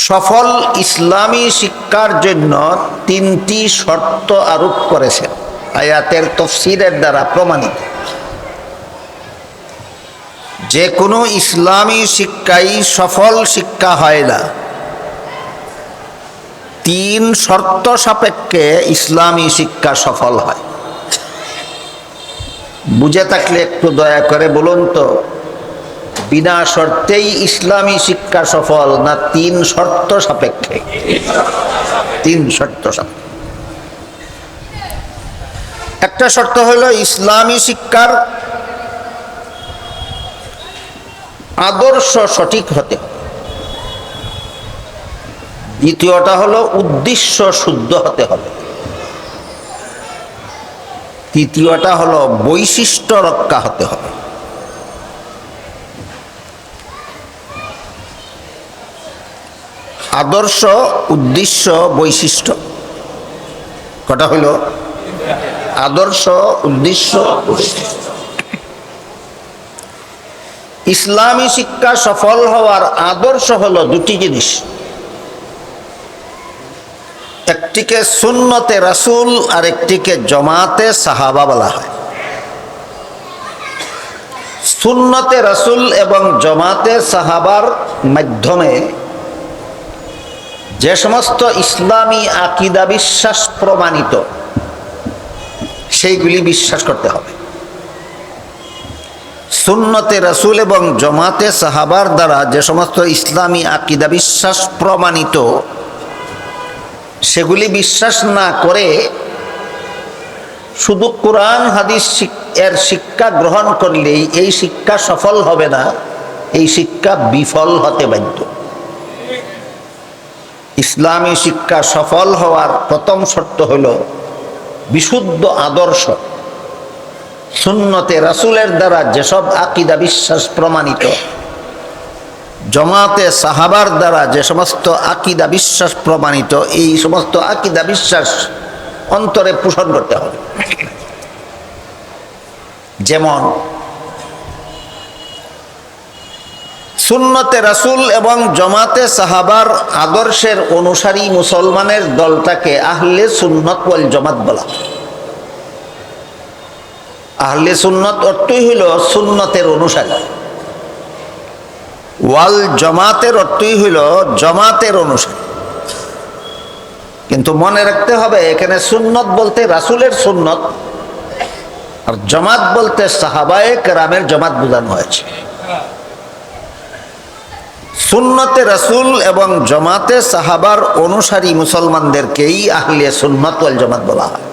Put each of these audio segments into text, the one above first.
সফল ইসলামী শিক্ষার জন্য তিনটি শর্ত আরোপ করেছেন, আয়াতের তাফসীরের দ্বারা প্রমাণিত। যে কোনো ইসলামী শিক্ষাই সফল শিক্ষা হয় না, তিন শর্ত সাপেক্ষে ইসলামী শিক্ষা সফল হয়। বুঝে থাকলে একটু দয়া করে বলুন তো, বিনা শর্তেই ইসলামী শিক্ষা সফল না তিন শর্ত সাপেক্ষে? তিন শর্ত সাপেক্ষে। একটা শর্ত হলো ইসলামী শিক্ষার আদর্শ সঠিক হতে হবে। দ্বিতীয়টা হলো উদ্দেশ্য শুদ্ধ হতে হবে। তৃতীয়টা হলো বৈশিষ্ট্য রক্ষা হতে হবে। আদর্শ, উদ্দেশ্য, বৈশিষ্ট্য, কটা হইল? আদর্শ, উদ্দেশ্য, বৈশিষ্ট্য। ইসলামী শিক্ষা সফল হওয়ার আদর্শ হলো দুটি জিনিস। একটিকে সুন্নতে রাসূল আর একটিকে জামাতে সাহাবা বলা হয়। সুন্নতে রাসূল এবং জামাতে সাহাবার মাধ্যমে যে সমস্ত ইসলামী আকীদা বিশ্বাস প্রমাণিত, সেইগুলি বিশ্বাস করতে হবে। সুন্নতে রাসূল এবং জামাতে সাহাবার দ্বারা যে সমস্ত ইসলামী আকীদা বিশ্বাস প্রমাণিত, সেগুলি বিশ্বাস না করে শুধু কোরআন হাদিস এর শিক্ষা গ্রহণ করলেই এই শিক্ষা সফল হবে না, এই শিক্ষা বিফল হতে বাধ্য। ইসলামী শিক্ষা সফল হওয়ার প্রথম শর্ত হল বিশুদ্ধ আদর্শ। সুন্নতে রাসূলের দ্বারা যেসব আকীদা বিশ্বাস প্রমাণিত, জামাতে সাহাবার দ্বারা যে সমস্ত আকীদা বিশ্বাস প্রমাণিত, এই সমস্ত আকীদা বিশ্বাস অন্তরে পোষণ করতে হবে। যেমন সুন্নতে রাসূল এবং জামাতে সাহাবার আদর্শের অনুসারী মুসলমানের দলটাকে আহলে সুন্নত ওয়াল জামাত বলা হয়। আহলে সুন্নত অর্থই হইল সুন্নতের অনুসারী, ওয়াল জামাতের অর্থই হইল জামাতের অনুসারী। কিন্তু মনে রাখতে হবে, এখানে সুন্নত বলতে রাসূলের সুন্নত আর জামাত বলতে সাহাবায়ে কেরামের জামাত বোঝানো হয়েছে। সুন্নতে রাসূল এবং জামাতে সাহাবার অনুসারী মুসলমানদেরকেই আহলে সুন্নাত ওয়াল জামাত বলা হয়।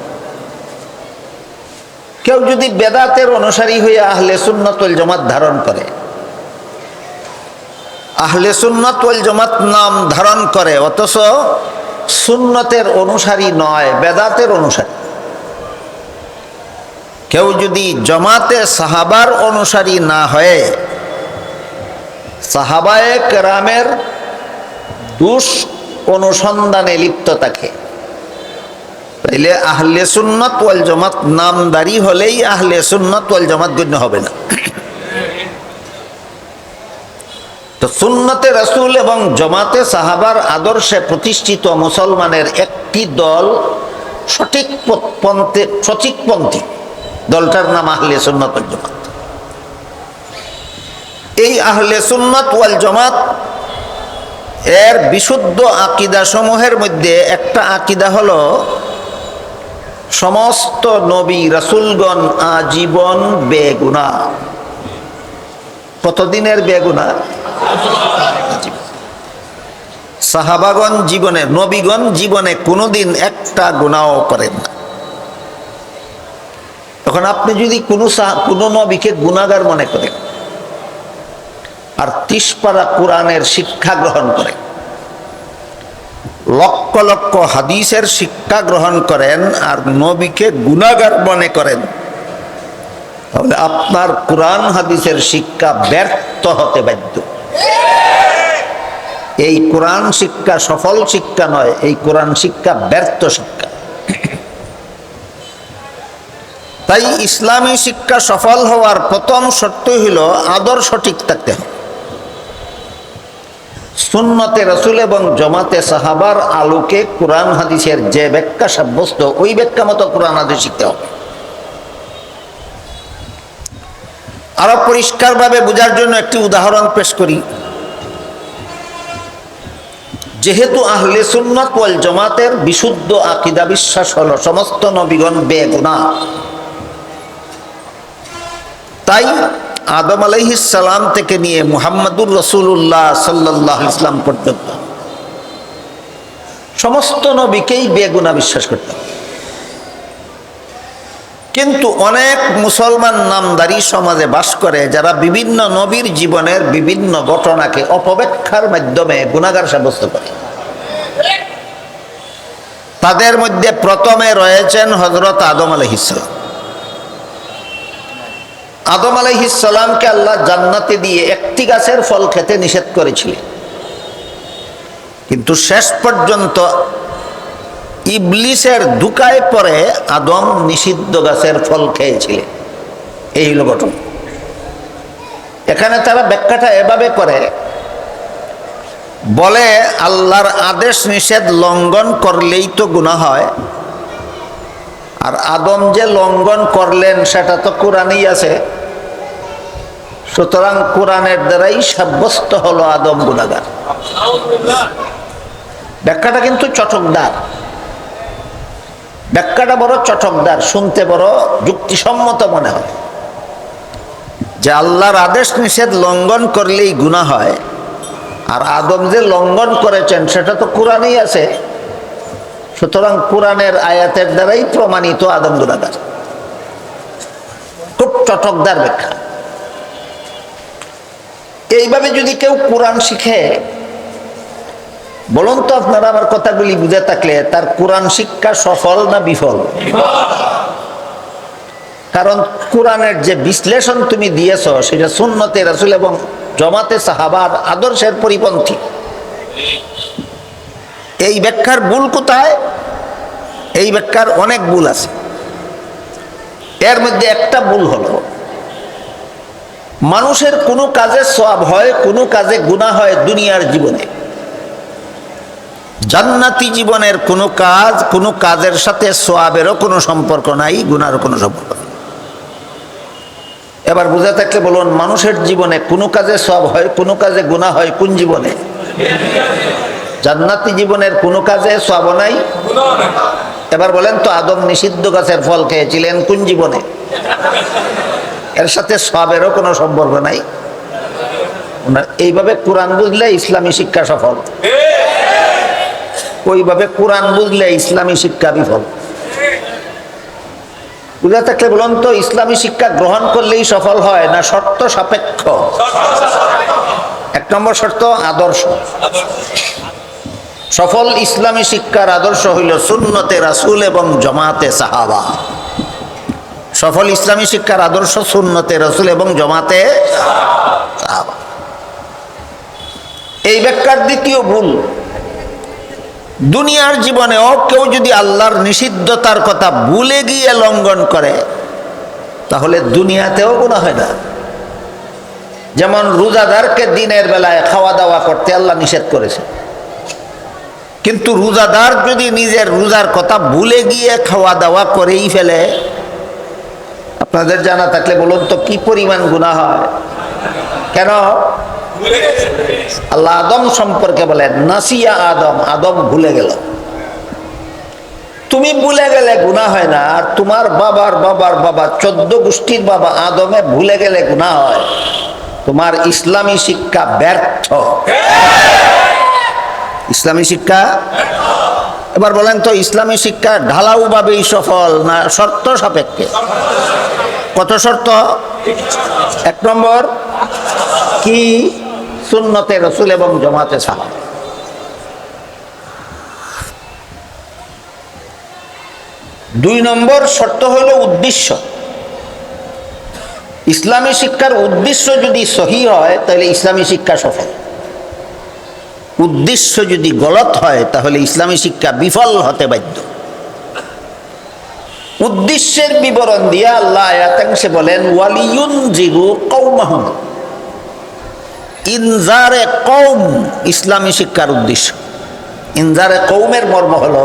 কেউ যদি বেদাতের অনুসারী হয়ে আহলে সুন্নাত ওয়াল জামাত ধারণ করে, আহলে সুন্নাত ওয়াল জামাত নাম ধারণ করে, অথচ সুন্নতের অনুসারী নয়, বেদাতের অনুসারী। কেউ যদি জামাতে সাহাবার অনুসারী না হয়ে সাহাবায়ে কেরামের দুষ অনুসন্ধানে লিপ্ত থাকে, তাইলে আহলে সুন্নাত ওয়াল জামাত নামদারি হলেই আহলে সুন্নাত ওয়াল জামাত গণ্য হবে না। তো সুন্নতে রাসূল এবং জামাতে সাহাবার আদর্শে প্রতিষ্ঠিত মুসলমানের একটি দল সঠিকপন্থী, দলটার নাম আহলে সুন্নাত ওয়াল জামাত। এই আহলে সুন্নাত ওয়াল জামাত এর বিশুদ্ধ আকীদা সমূহের মধ্যে একটা আকীদা হলো সমস্ত নবী রাসূলগণ আজীবন বেগুনাহ। কতদিনের বেগুনাহ? সাহাবাগণ জীবনে, নবীগণ জীবনে কোনোদিন একটা গুনাহও করেন না। তখন আপনি যদি কোনো নবীকে গুনাহগার মনে করেন আর 30 পারা কোরআনের শিক্ষা গ্রহণ করেন, লক্ষ লক্ষ হাদিসের শিক্ষা গ্রহণ করেন আর নবীকে গুনাহগার মনে করেন, তাহলে আপনার কোরআন হাদিসের শিক্ষা ব্যর্থ হতে বাধ্য। এই কোরআন শিক্ষা সফল শিক্ষা নয়, এই কোরআন শিক্ষা ব্যর্থ শিক্ষা। তাই ইসলামী শিক্ষা সফল হওয়ার প্রথম শর্ত হইল আদর্শ ঠিক থাকতে হবে। সুন্নতে রাসূল এবং জামাতে সাহাবার আলোকে কোরআন হাদিসের যে ব্যাখ্যা সাব্যস্ত ওই ব্যাখ্যা মতো কোরআন হাদিস শিখতে হবে। আরো পরিষ্কারভাবে বোঝার জন্য একটি উদাহরণ পেশ করি। যেহেতু আহলে সুন্নাত ওয়াল জামাতের বিশুদ্ধ আকীদা বিশ্বাস হলো সমস্ত নবীগণ বেগুনাহ, তাই আদম আলাইহিস সালাম থেকে নিয়ে মুহাম্মদুর রাসূলুল্লাহ সাল্লাল্লাহু আলাইহি ওয়াসাল্লাম পর্যন্ত সমস্ত নবীকেই বেগুনাহ বিশ্বাস করতেন। কিন্তু অনেক মুসলমান নামধারী সমাজে বাস করে যারা বিভিন্ন নবীর জীবনের বিভিন্ন ঘটনাকে অপব্যাখ্যার মাধ্যমে গুনাহগার সাব্যস্ত করে। তাদের মধ্যে প্রথমে রয়েছেন হযরত আদম আলাইহিস সালাম। আদম আলাইহিস সালামকে আল্লাহ জান্নাতে দিয়ে একটি গাছের ফল খেতে নিষেধ করেছিলেন, কিন্তু শেষ পর্যন্ত ইবলিসের ধোঁকায় পড়ে আদম নিষিদ্ধ গাছের ফল খেয়েছিলেন। এই হলো ঘটনা। এখানে তারা ব্যাখ্যাটা এভাবে করে, বলে আল্লাহর আদেশ নিষেধ লঙ্ঘন করলেই তো গুনাহ হয়, আর আদম যে লঙ্ঘন করলেন সেটা তো কোরআনেই আছে, সুতরাং কোরআনের দ্বারাই সাব্যস্ত হলো আদম গুনাহগার। ব্যাখ্যাটা কিন্তু চটকদার, ব্যাখ্যাটা বড় চটকদার, শুনতে বড় যুক্তিসম্মত মনে হয় যে আল্লাহর আদেশ নিষেধ লঙ্ঘন করলেই গুনাহ হয়, আর আদম যে লঙ্ঘন করেছেন সেটা তো কোরআনেই আছে, সুতরাং কোরআনের আয়াতের দ্বারাই প্রমাণিত আদম গুনাহগার। খুব চটকদার ব্যাখ্যা। এইভাবে যদি কেউ কোরআন শিখে, বলুন তো আপনারা আমার কথাগুলি বুঝে থাকলে তার কোরআন শিক্ষা সফল না বিফল? কারণ কোরআনের যে বিশ্লেষণ তুমি দিয়েছ সেটা সুন্নতে রাসূল এবং জামাতে সাহাবার আদর্শের পরিপন্থী। এই ব্যাখ্যার ভুল কোথায়? এই ব্যাখ্যার অনেক ভুল আছে। এর মধ্যে একটা ভুল হলো, মানুষের কোনো কাজে সওয়াব হয়, কোনো কাজে গুনাহ হয় দুনিয়ার জীবনে। জান্নাতি জীবনের কোনো কাজের সাথে সওয়াবেরও কোনো সম্পর্ক নাই, গুনাহর কোনো সম্পর্ক নেই। এবার বুঝে থাকলে বলুন, মানুষের জীবনে কোনো কাজে সওয়াব হয়, কোনো কাজে গুনাহ হয় কোন জীবনে? জান্নাতি জীবনের কোনো কাজে সওয়াব নাই। এবার বলেন তো, আদম নিষিদ্ধ গাছের ফল খেয়েছিলেন কোন জীবনে? এর সাথে সওয়াবেরও কোনো সম্পর্ক নাই। এইভাবে কোরআন বুঝলে ইসলামী শিক্ষা সফল, ওইভাবে কোরআন বুঝলে ইসলামী শিক্ষা বিফল। বুঝা থাকলে বলুন তো, ইসলামী শিক্ষা গ্রহণ করলেই সফল হয় না শর্ত সাপেক্ষ? এক নম্বর শর্ত আদর্শ। সফল ইসলামী শিক্ষার আদর্শ হইল সুন্নতে রাসূল এবং জামাতে সাহাবা। সফল ইসলামী শিক্ষার আদর্শ সুন্নতে রাসূল এবং জামাতে সাহাবা। এই ব্যাখ্যার দ্বিতীয় ভুল, দুনিয়ার জীবনেও কেউ যদি আল্লাহর নিষিদ্ধতার কথা ভুলে গিয়ে লঙ্ঘন করে তাহলে দুনিয়াতেও গুনাহ হয় না। যেমন রোজাদারকে দিনের বেলায় খাওয়া দাওয়া করতে আল্লাহ নিষেধ করেছে, কিন্তু রোজাদার যদি নিজের রোজার কথা ভুলে গিয়ে খাওয়া দাওয়া করেই ফেলে, আপনাদের জানা থাকলে বলুন তো কি পরিমাণ গুনাহ হয়? কেন? আল্লাহ আদম সম্পর্কে বলেন নাসিয়া আদম, আদম ভুলে গেল। তুমি ভুলে গেলে গুনাহ হয় না, আর তোমার বাবার বাবার বাবা 14 গোষ্ঠীর বাবা আদমে ভুলে গেলে গুনাহ হয়। তোমার ইসলামী শিক্ষা ব্যর্থ। ইসলামী শিক্ষা, এবার বলেন তো ইসলামী শিক্ষা ঢালাও ভাবেই সফল না শর্ত সাপেক্ষে? কত শর্ত? এক নম্বর কি? সুন্নতে রাসূল এবং জামাতে সাহাবা। দুই নম্বর শর্ত হলো উদ্দেশ্য। ইসলামী শিক্ষার উদ্দেশ্য যদি সহি হয় তাহলে ইসলামী শিক্ষা সফল। উদ্দেশ্য যদি গলত হয় তাহলে ইসলামী শিক্ষা বিফল হতে বাধ্য। উদ্দেশ্যের বিবরণ দিয়ে আল্লাহ আয়াতাংশে বলেন ওয়ালিয়ুনজিরু কওমাহুম, ইনজারে কওম ইসলামী শিক্ষার উদ্দেশ্য। ইনজারে কওমের মর্ম হলো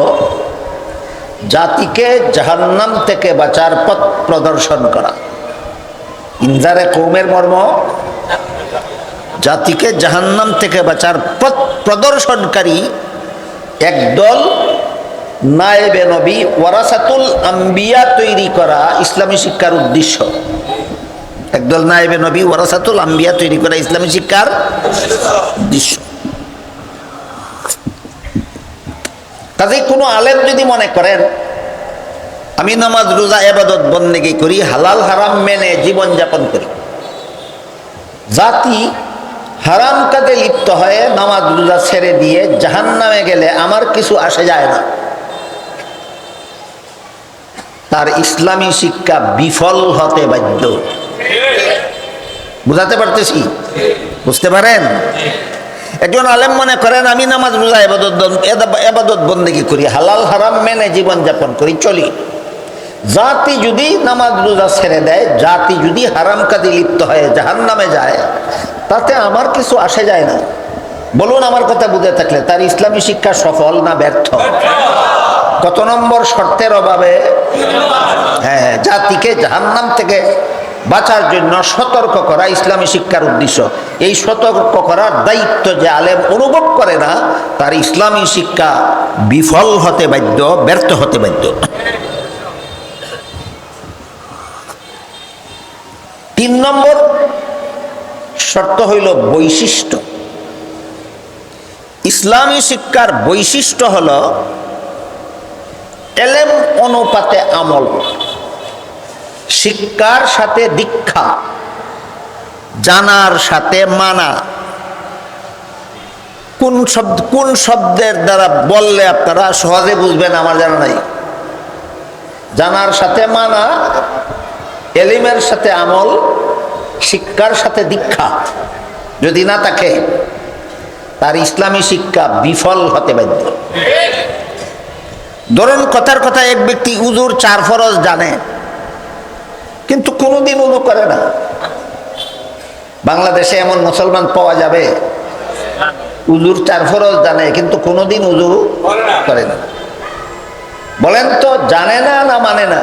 জাতিকে জাহান্নাম থেকে বাঁচার পথ প্রদর্শন করা। ইনজারে কওমের মর্ম জাতিকে জাহান্নাম থেকে বাঁচার পথ প্রদর্শনকারী একদল নায়েবে নবী ওয়ারাসাতুল আম্বিয়া তৈরি করা ইসলামী শিক্ষার উদ্দেশ্য। একদল নায়েবে নবী ওয়ারাসাতুল আম্বিয়া তৈরি করা ইসলামী শিক্ষার উদ্দেশ্য। কাজেই কোনো আলেম যদি মনে করেন আমি নামাজ রোজা ইবাদত বন্দেগী করি, হালাল হারাম মেনে জীবনযাপন করি, জাতি হারাম কাজে লিপ্ত হয়ে নামাজ রোজা ছেড়ে দিয়ে জাহান্নামে গেলে আমার কিছু আসে যায় না, তার ইসলামী শিক্ষা বিফল হতে বাধ্য। বুঝাতে পারতেছি? বুঝতে পারেন? একজন আলেম মনে করেন আমি নামাজ রোজা ইবাদত বন্দেগী করি, হালাল হারাম মেনে জীবনযাপন করি, চলি, জাতি যদি নামাজ রোজা ছেড়ে দেয়, জাতি যদি হারাম কাজে লিপ্ত হয়ে জাহান্নামে যায়, তাতে আমার কিছু আসে যায় না। বলুন আমার কথা বুঝে থাকলে তার ইসলামী শিক্ষা সফল না ব্যর্থ? কত নম্বর শর্তের অভাবে? হ্যাঁ, জাতিকে জাহান্নাম থেকে বাঁচার জন্য সতর্ক করা ইসলামী শিক্ষার উদ্দেশ্য। এই সতর্ক করার দায়িত্ব যে আলেম অনুভব করে না, তার ইসলামী শিক্ষা বিফল হতে বাধ্য, ব্যর্থ হতে বাধ্য। 3 নম্বর শর্ত হইল বৈশিষ্ট্য। ইসলামী শিক্ষার বৈশিষ্ট্য হল এলেম অনুপাতে আমল, শিক্ষার সাথে দীক্ষা, জানার সাথে মানা। কোন শব্দের দ্বারা বললে আপনারা সহজে বুঝবেন আমার জানা নাই। জানার সাথে মানা, এলিমের সাথে আমল, শিক্ষার সাথে দীক্ষা যদি না থাকে, তার ইসলামী শিক্ষা বিফল হতে বাধ্য। ধরুন কথার কথা এক ব্যক্তি উজুর 4 ফরজ জানে, কিন্তু কোনোদিন উজু করে না। বাংলাদেশে এমন মুসলমান পাওয়া যাবে উজুর 4 ফরজ জানে কিন্তু কোনোদিন উজু করে না? বলেন তো, জানে না না মানে না?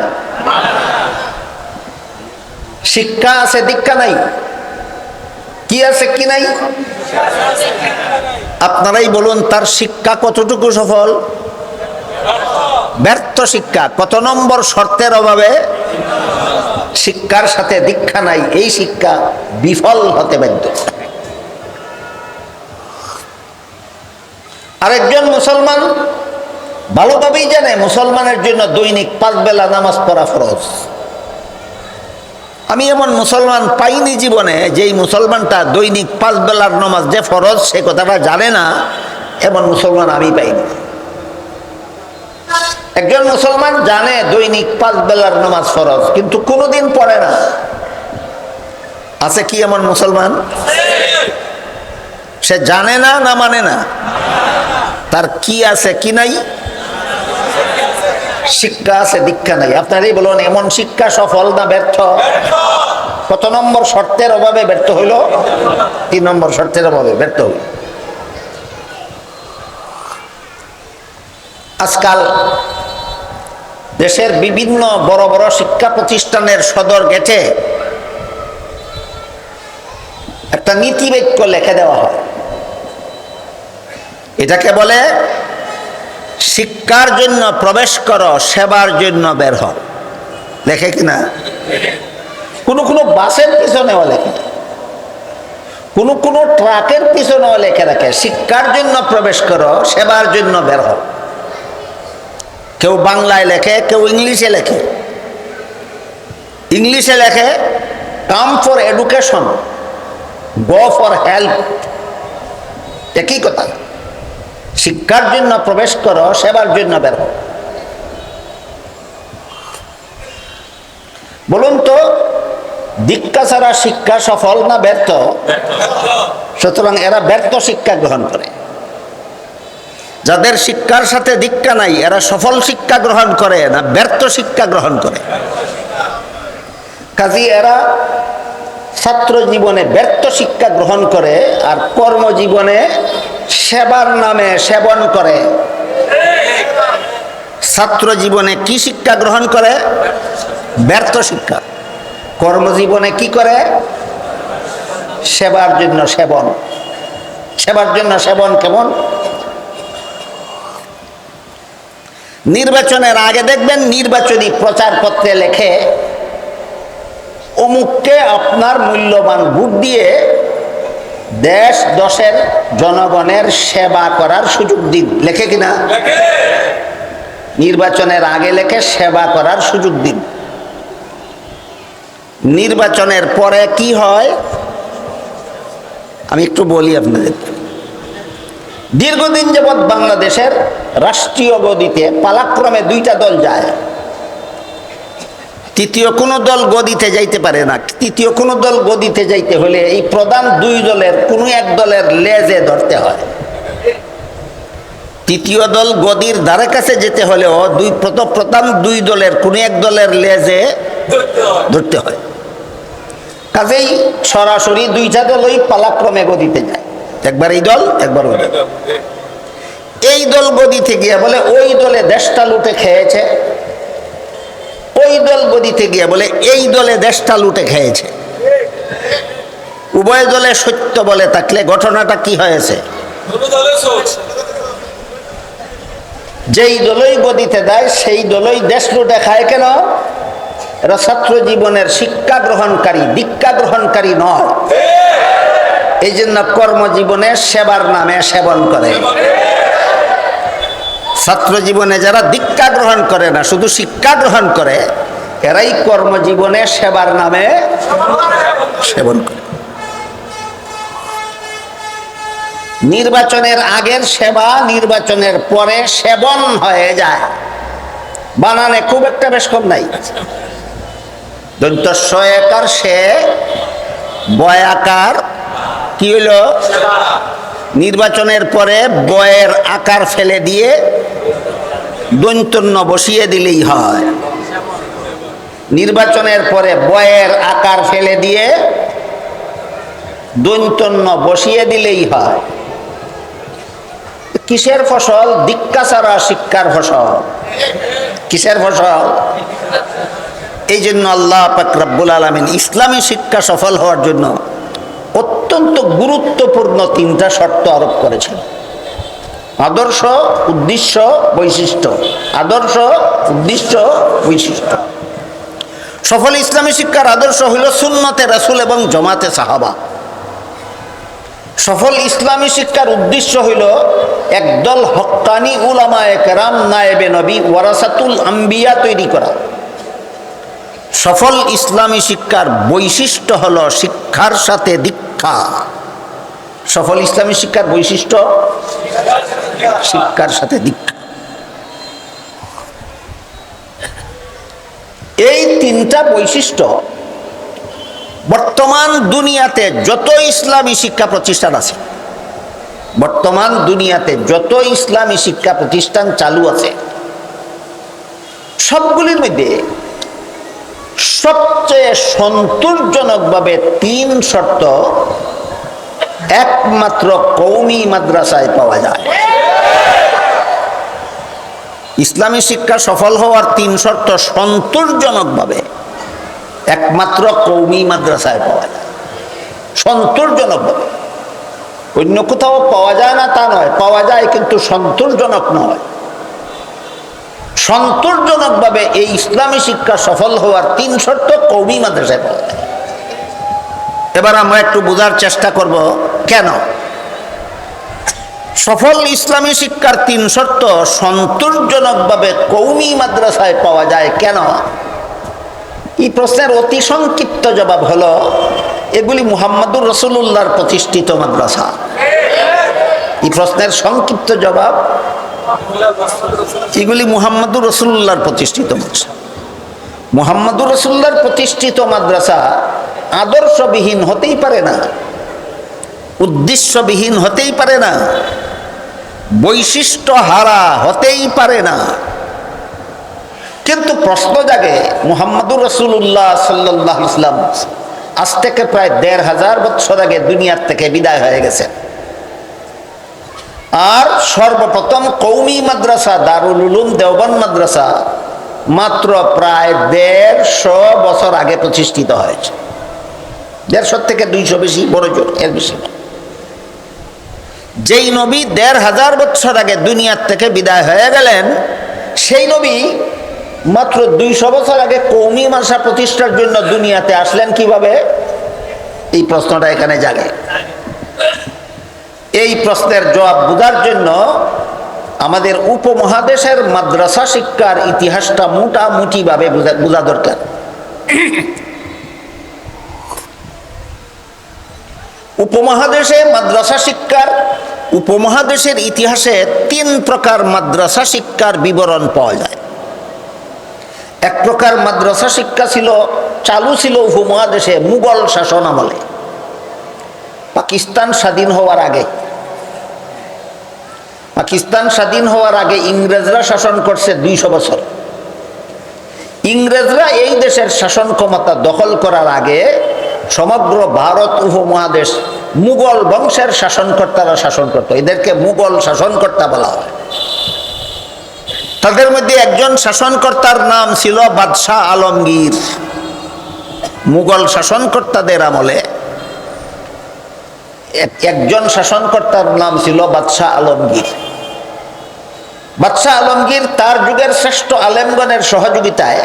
শিক্ষা আছে, দীক্ষা নাই। কি আছে কি নাই? আপনারাই বলুন তার শিক্ষা কতটুকু সফল? ব্যর্থ শিক্ষা। কত নম্বর শর্তের অভাবে? শিক্ষার সাথে দীক্ষা নাই, এই শিক্ষা বিফল হতে বাধ্য। আরেকজন মুসলমান ভালোভাবেই জানে মুসলমানের জন্য দৈনিক 5 বেলা নামাজ পড়া ফরজ। আমি এমন মুসলমান পাইনি জীবনে যেই মুসলমানটা দৈনিক 5 বেলার নামাজ যে ফরজ সে কথাটা জানে না, এমন মুসলমান আমি পাইনি। একজন মুসলমান জানে দৈনিক 5 বেলার নামাজ ফরজ, কিন্তু কোনোদিন পড়ে না। আছে কি এমন মুসলমান? সে জানে না না মানে না? তার কি আছে কি নাই? শিক্ষা আছে, দীক্ষা নাই। আপনারাই বলুন এমন শিক্ষা সফল না ব্যর্থ? কত নম্বর শর্তের অভাবে ব্যর্থ হইল? 3 নম্বর শর্তের অভাবে ব্যর্থ হইল। আজকাল দেশের বিভিন্ন বড় বড় শিক্ষা প্রতিষ্ঠানের সদর গেটে একটা নীতিবাক্য লিখে দেওয়া হয়। এটাকে বলে শিক্ষার জন্য প্রবেশ করো, সেবার জন্য বের হও। লেখে কিনা? কোনো বাসের পিছনেও লেখে, কোনো ট্রাকের পিছনেও লেখে রাখে শিক্ষার জন্য প্রবেশ করো, সেবার জন্য বের হও। কেউ বাংলায় লেখে, কেউ ইংলিশে লেখে। ইংলিশে লেখে come for education, go for help. একই কথা, শিক্ষার জন্য প্রবেশ করো, সেবার জন্য বের হও। বলুন তো দীক্ষা ছাড়া শিক্ষা সফল না ব্যর্থ? সুতরাং এরা ব্যর্থ শিক্ষা গ্রহণ করে। যাদের শিক্ষার সাথে দীক্ষা নাই এরা সফল শিক্ষা গ্রহণ করে না ব্যর্থ শিক্ষা গ্রহণ করে। কাজী এরা ছাত্র জীবনে ব্যর্থ শিক্ষা গ্রহণ করে আর কর্মজীবনে সেবার নামে সেবন করে। ছাত্র জীবনে কি শিক্ষা গ্রহণ করে? ব্যর্থ শিক্ষা। কর্মজীবনে কি করে? সেবার জন্য সেবন। সেবার জন্য সেবন কেমন? নির্বাচনের আগে দেখবেন নির্বাচনী প্রচারপত্রে লেখে অমুককে আপনার মূল্যবান ভোট দিয়ে দেশ দশের জনগণের সেবা করার সুযোগ দিন। লেখে কিনা? নির্বাচনের আগে লেখে সেবা করার সুযোগ দিন। নির্বাচনের পরে কি হয় আমি একটু বলি আপনাদের। দীর্ঘদিন যাবৎ বাংলাদেশের রাষ্ট্রীয় গদিতে পালাক্রমে দুইটা দল যায়, তৃতীয় কোনো দল গদিতে যাইতে পারে না। তৃতীয় কোনো দল গদিতে যাইতে হলে এই প্রধান দুই দলের কোনো এক দলের লেজে ধরতে হয়। তৃতীয় দল গদির ধারে কাছে যেতে হলেও প্রথম দুই দলের কোনো এক দলের লেজে ধরতে হয়। কাজেই সরাসরি দুইটা দলই পালাক্রমে গদিতে যায়, একবার এই দল একবার ওই দল। এই দল গদিতে গিয়ে বলে ওই দলে দেশটা লুটে খেয়েছে, ওই দল গদিতে গিয়ে বলে এই দলে দেশটা লুটে খেয়েছে। উভয় দলে সত্য বলে থাকলে ঘটনাটা কি হয়েছে? যেই দলই গদিতে দেয় সেই দলই দেশ লুটে খায়। কেন? এরা ছাত্র জীবনের শিক্ষা গ্রহণকারী, দীক্ষা গ্রহণকারী নয়। এই জন্য কর্মজীবনে সেবার নামে সেবন করে। ছাত্র জীবনে যারা দীক্ষা গ্রহণ করে না, শুধু শিক্ষা গ্রহণ করে, এরাই কর্মজীবনে সেবার নামে সেবন করে। নির্বাচনের আগের সেবা নির্বাচনের পরে সেবন হয়ে যায়। বানানে খুব একটা বেশ কম নাই। দন্তস্ব একার সে বয়াকার কি হইল? নির্বাচনের পরে বয়ের আকার ফেলে দিয়ে দন্তন্য বসিয়ে দিলেই হয়। নির্বাচনের পরে বয়ের আকার ফেলে দিয়ে দন্তন্য বসিয়ে দিলেই হয়। কিসের ফসল? দীক্ষা ছাড়া শিক্ষার ফসল। কিসের ফসল? এই জন্য আল্লাহ পাক রব্বুল আলামিন ইসলামী শিক্ষা সফল হওয়ার জন্য অত্যন্ত গুরুত্বপূর্ণ তিনটা শর্ত আরোপ করেছেন। আদর্শ, উদ্দেশ্য, বৈশিষ্ট্য। আদর্শ, উদ্দেশ্য, বৈশিষ্ট্য। সফল ইসলামী শিক্ষার আদর্শ হইল সুন্নতে রাসূল এবং জামাতে সাহাবা। সফল ইসলামী শিক্ষার উদ্দেশ্য হইল একদল হক্কানি উলামায়ে কেরাম, নায়েবে নবী, ওয়ারাসাতুল আম্বিয়া তৈরি করা। সফল ইসলামী শিক্ষার বৈশিষ্ট্য হলো শিক্ষার সাথে দীক্ষা। সফল ইসলামী শিক্ষার বৈশিষ্ট্য শিক্ষার সাথে দীক্ষা। এই তিনটা বৈশিষ্ট্য বর্তমান দুনিয়াতে যত ইসলামী শিক্ষা প্রতিষ্ঠান আছে, বর্তমান দুনিয়াতে যত ইসলামী শিক্ষা প্রতিষ্ঠান চালু আছে, সবগুলির মধ্যে সবচেয়ে সন্তোষজনকভাবে তিন শর্ত একমাত্র কওমি মাদ্রাসায় পাওয়া যায়। ইসলামী শিক্ষা সফল হওয়ার তিন শর্ত সন্তোষজনকভাবে একমাত্র কওমি মাদ্রাসায় পাওয়া যায়। সন্তোষজনকভাবে। অন্য কোথাও পাওয়া যায় না তা নয়, পাওয়া যায় কিন্তু সন্তোষজনক নয়। সন্তোষজনকভাবে এই ইসলামী শিক্ষা সফল হওয়ার তিন শর্ত কওমি মাদ্রাসায় পাওয়া যায়। এবার আমরা একটু বোঝার চেষ্টা করব কেন সফল ইসলামী শিক্ষার তিন শর্ত সন্তোষজনকভাবে কওমি মাদ্রাসায় পাওয়া যায়। কেন? এই প্রশ্নের অতি সংক্ষিপ্ত জবাব হলো এগুলি মুহাম্মদুর রাসূলুল্লাহর প্রতিষ্ঠিত মাদ্রাসা। এই প্রশ্নের সংক্ষিপ্ত জবাব এগুলি মুহাম্মদুর রাসূলুল্লাহর প্রতিষ্ঠিত মাদ্রাসা। মুহাম্মদুর রাসূলুল্লাহর প্রতিষ্ঠিত মাদ্রাসা আদর্শবিহীন হতেই পারে না, উদ্দেশ্যবিহীন হতেই পারে না, বৈশিষ্ট্য হারা হতেই পারে না। কিন্তু প্রশ্ন জাগে মুহাম্মদুর রাসূলুল্লাহ সাল্লাল্লাহু আলাইহি ওয়াসাল্লাম আজ থেকে প্রায় ১৫০০ বছর আগে দুনিয়ার থেকে বিদায় হয়ে গেছেন। আর সর্বপ্রথম কৌমি মাদ্রাসা দারুল উলুম দেওবন্দ মাদ্রাসা মাত্র প্রায় ১৫০ বছর আগে প্রতিষ্ঠিত হয়েছে। ১৫০ থেকে ২০০ বেশি, বড় জোর, এর বেশি না। যেই নবী ১৫০০ বছর আগে দুনিয়ার থেকে বিদায় হয়ে গেলেন, সেই নবী মাত্র ২০০ বছর আগে কওমি মাদ্রাসা প্রতিষ্ঠার জন্য দুনিয়াতে আসলেন কিভাবে? এই প্রশ্নটা এখানে জাগে। এই প্রশ্নের জবাব বোঝার জন্য আমাদের উপমহাদেশের মাদ্রাসা শিক্ষার ইতিহাসটা মোটামুটিভাবে বোঝা দরকার। উপমহাদেশে মাদ্রাসা শিক্ষার, উপমহাদেশের ইতিহাসে ৩ প্রকার মাদ্রাসা শিক্ষার বিবরণ পাওয়া যায়। এক প্রকার মাদ্রাসা শিক্ষা চালু ছিল উপমহাদেশে মুঘল শাসন আমলে, পাকিস্তান স্বাধীন হওয়ার আগে। পাকিস্তান স্বাধীন হওয়ার আগে ইংরেজরা শাসন করছে ২০০ বছর। ইংরেজরা এই দেশের শাসন ক্ষমতা দখল করার আগে সমগ্র ভারত উপমহাদেশ মুঘল বংশের শাসনকর্তারা শাসন করত। এদেরকে মুঘল শাসনকর্তা বলা হয়। তাদের মধ্যে একজন শাসনকর্তার নাম ছিল বাদশাহ আলমগীর। মুঘল শাসনকর্তাদের আমলে একজন শাসনকর্তার নাম ছিল বাদশাহ আলমগীর। বাদশাহ আলমগীর তার যুগের শ্রেষ্ঠ আলেমগণের সহযোগিতায়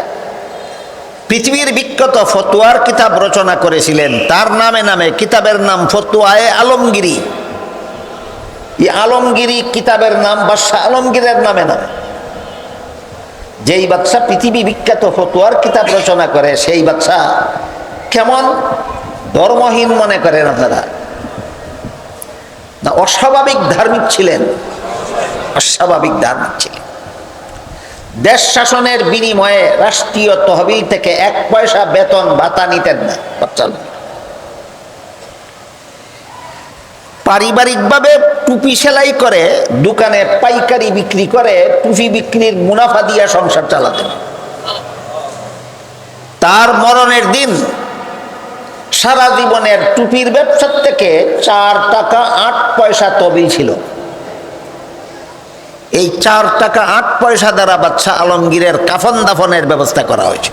পৃথিবীর বিখ্যাত ফতোয়ার কিতাব রচনা করেছিলেন। তার নামে কিতাবের নাম ফতোয়ায়ে আলমগীরি। এই আলমগীরি কিতাবের নাম বাদশাহ আলমগীরের নামে। যেই বাদশাহ পৃথিবী বিখ্যাত ফতোয়ার কিতাব রচনা করে, সেই বাদশাহ কেমন ধর্মহীন মনে করেন আপনারা? না, অস্বাভাবিক ধার্মিক ছিলেন। অস্বাভাবিক ধার্মিক ছিলেন। দেশ শাসনের বিনিময়ে রাষ্ট্রীয় তহবিল থেকে ১ পয়সা বেতন ভাতা নিতেন না। পারিবারিকভাবে টুপি সেলাই করে দোকানে পাইকারি বিক্রি করে টুপি বিক্রির মুনাফা দিয়ে সংসার চালাতেন। তার মরণের দিন সারা জীবনের টুপির ব্যবসার থেকে ৪ টাকা ৮ পয়সা তহবিল ছিল। এই ৪ টাকা ৮ পয়সা দ্বারা বাদশাহ আলমগীরের কাফন দাফনের ব্যবস্থা করা হয়েছে।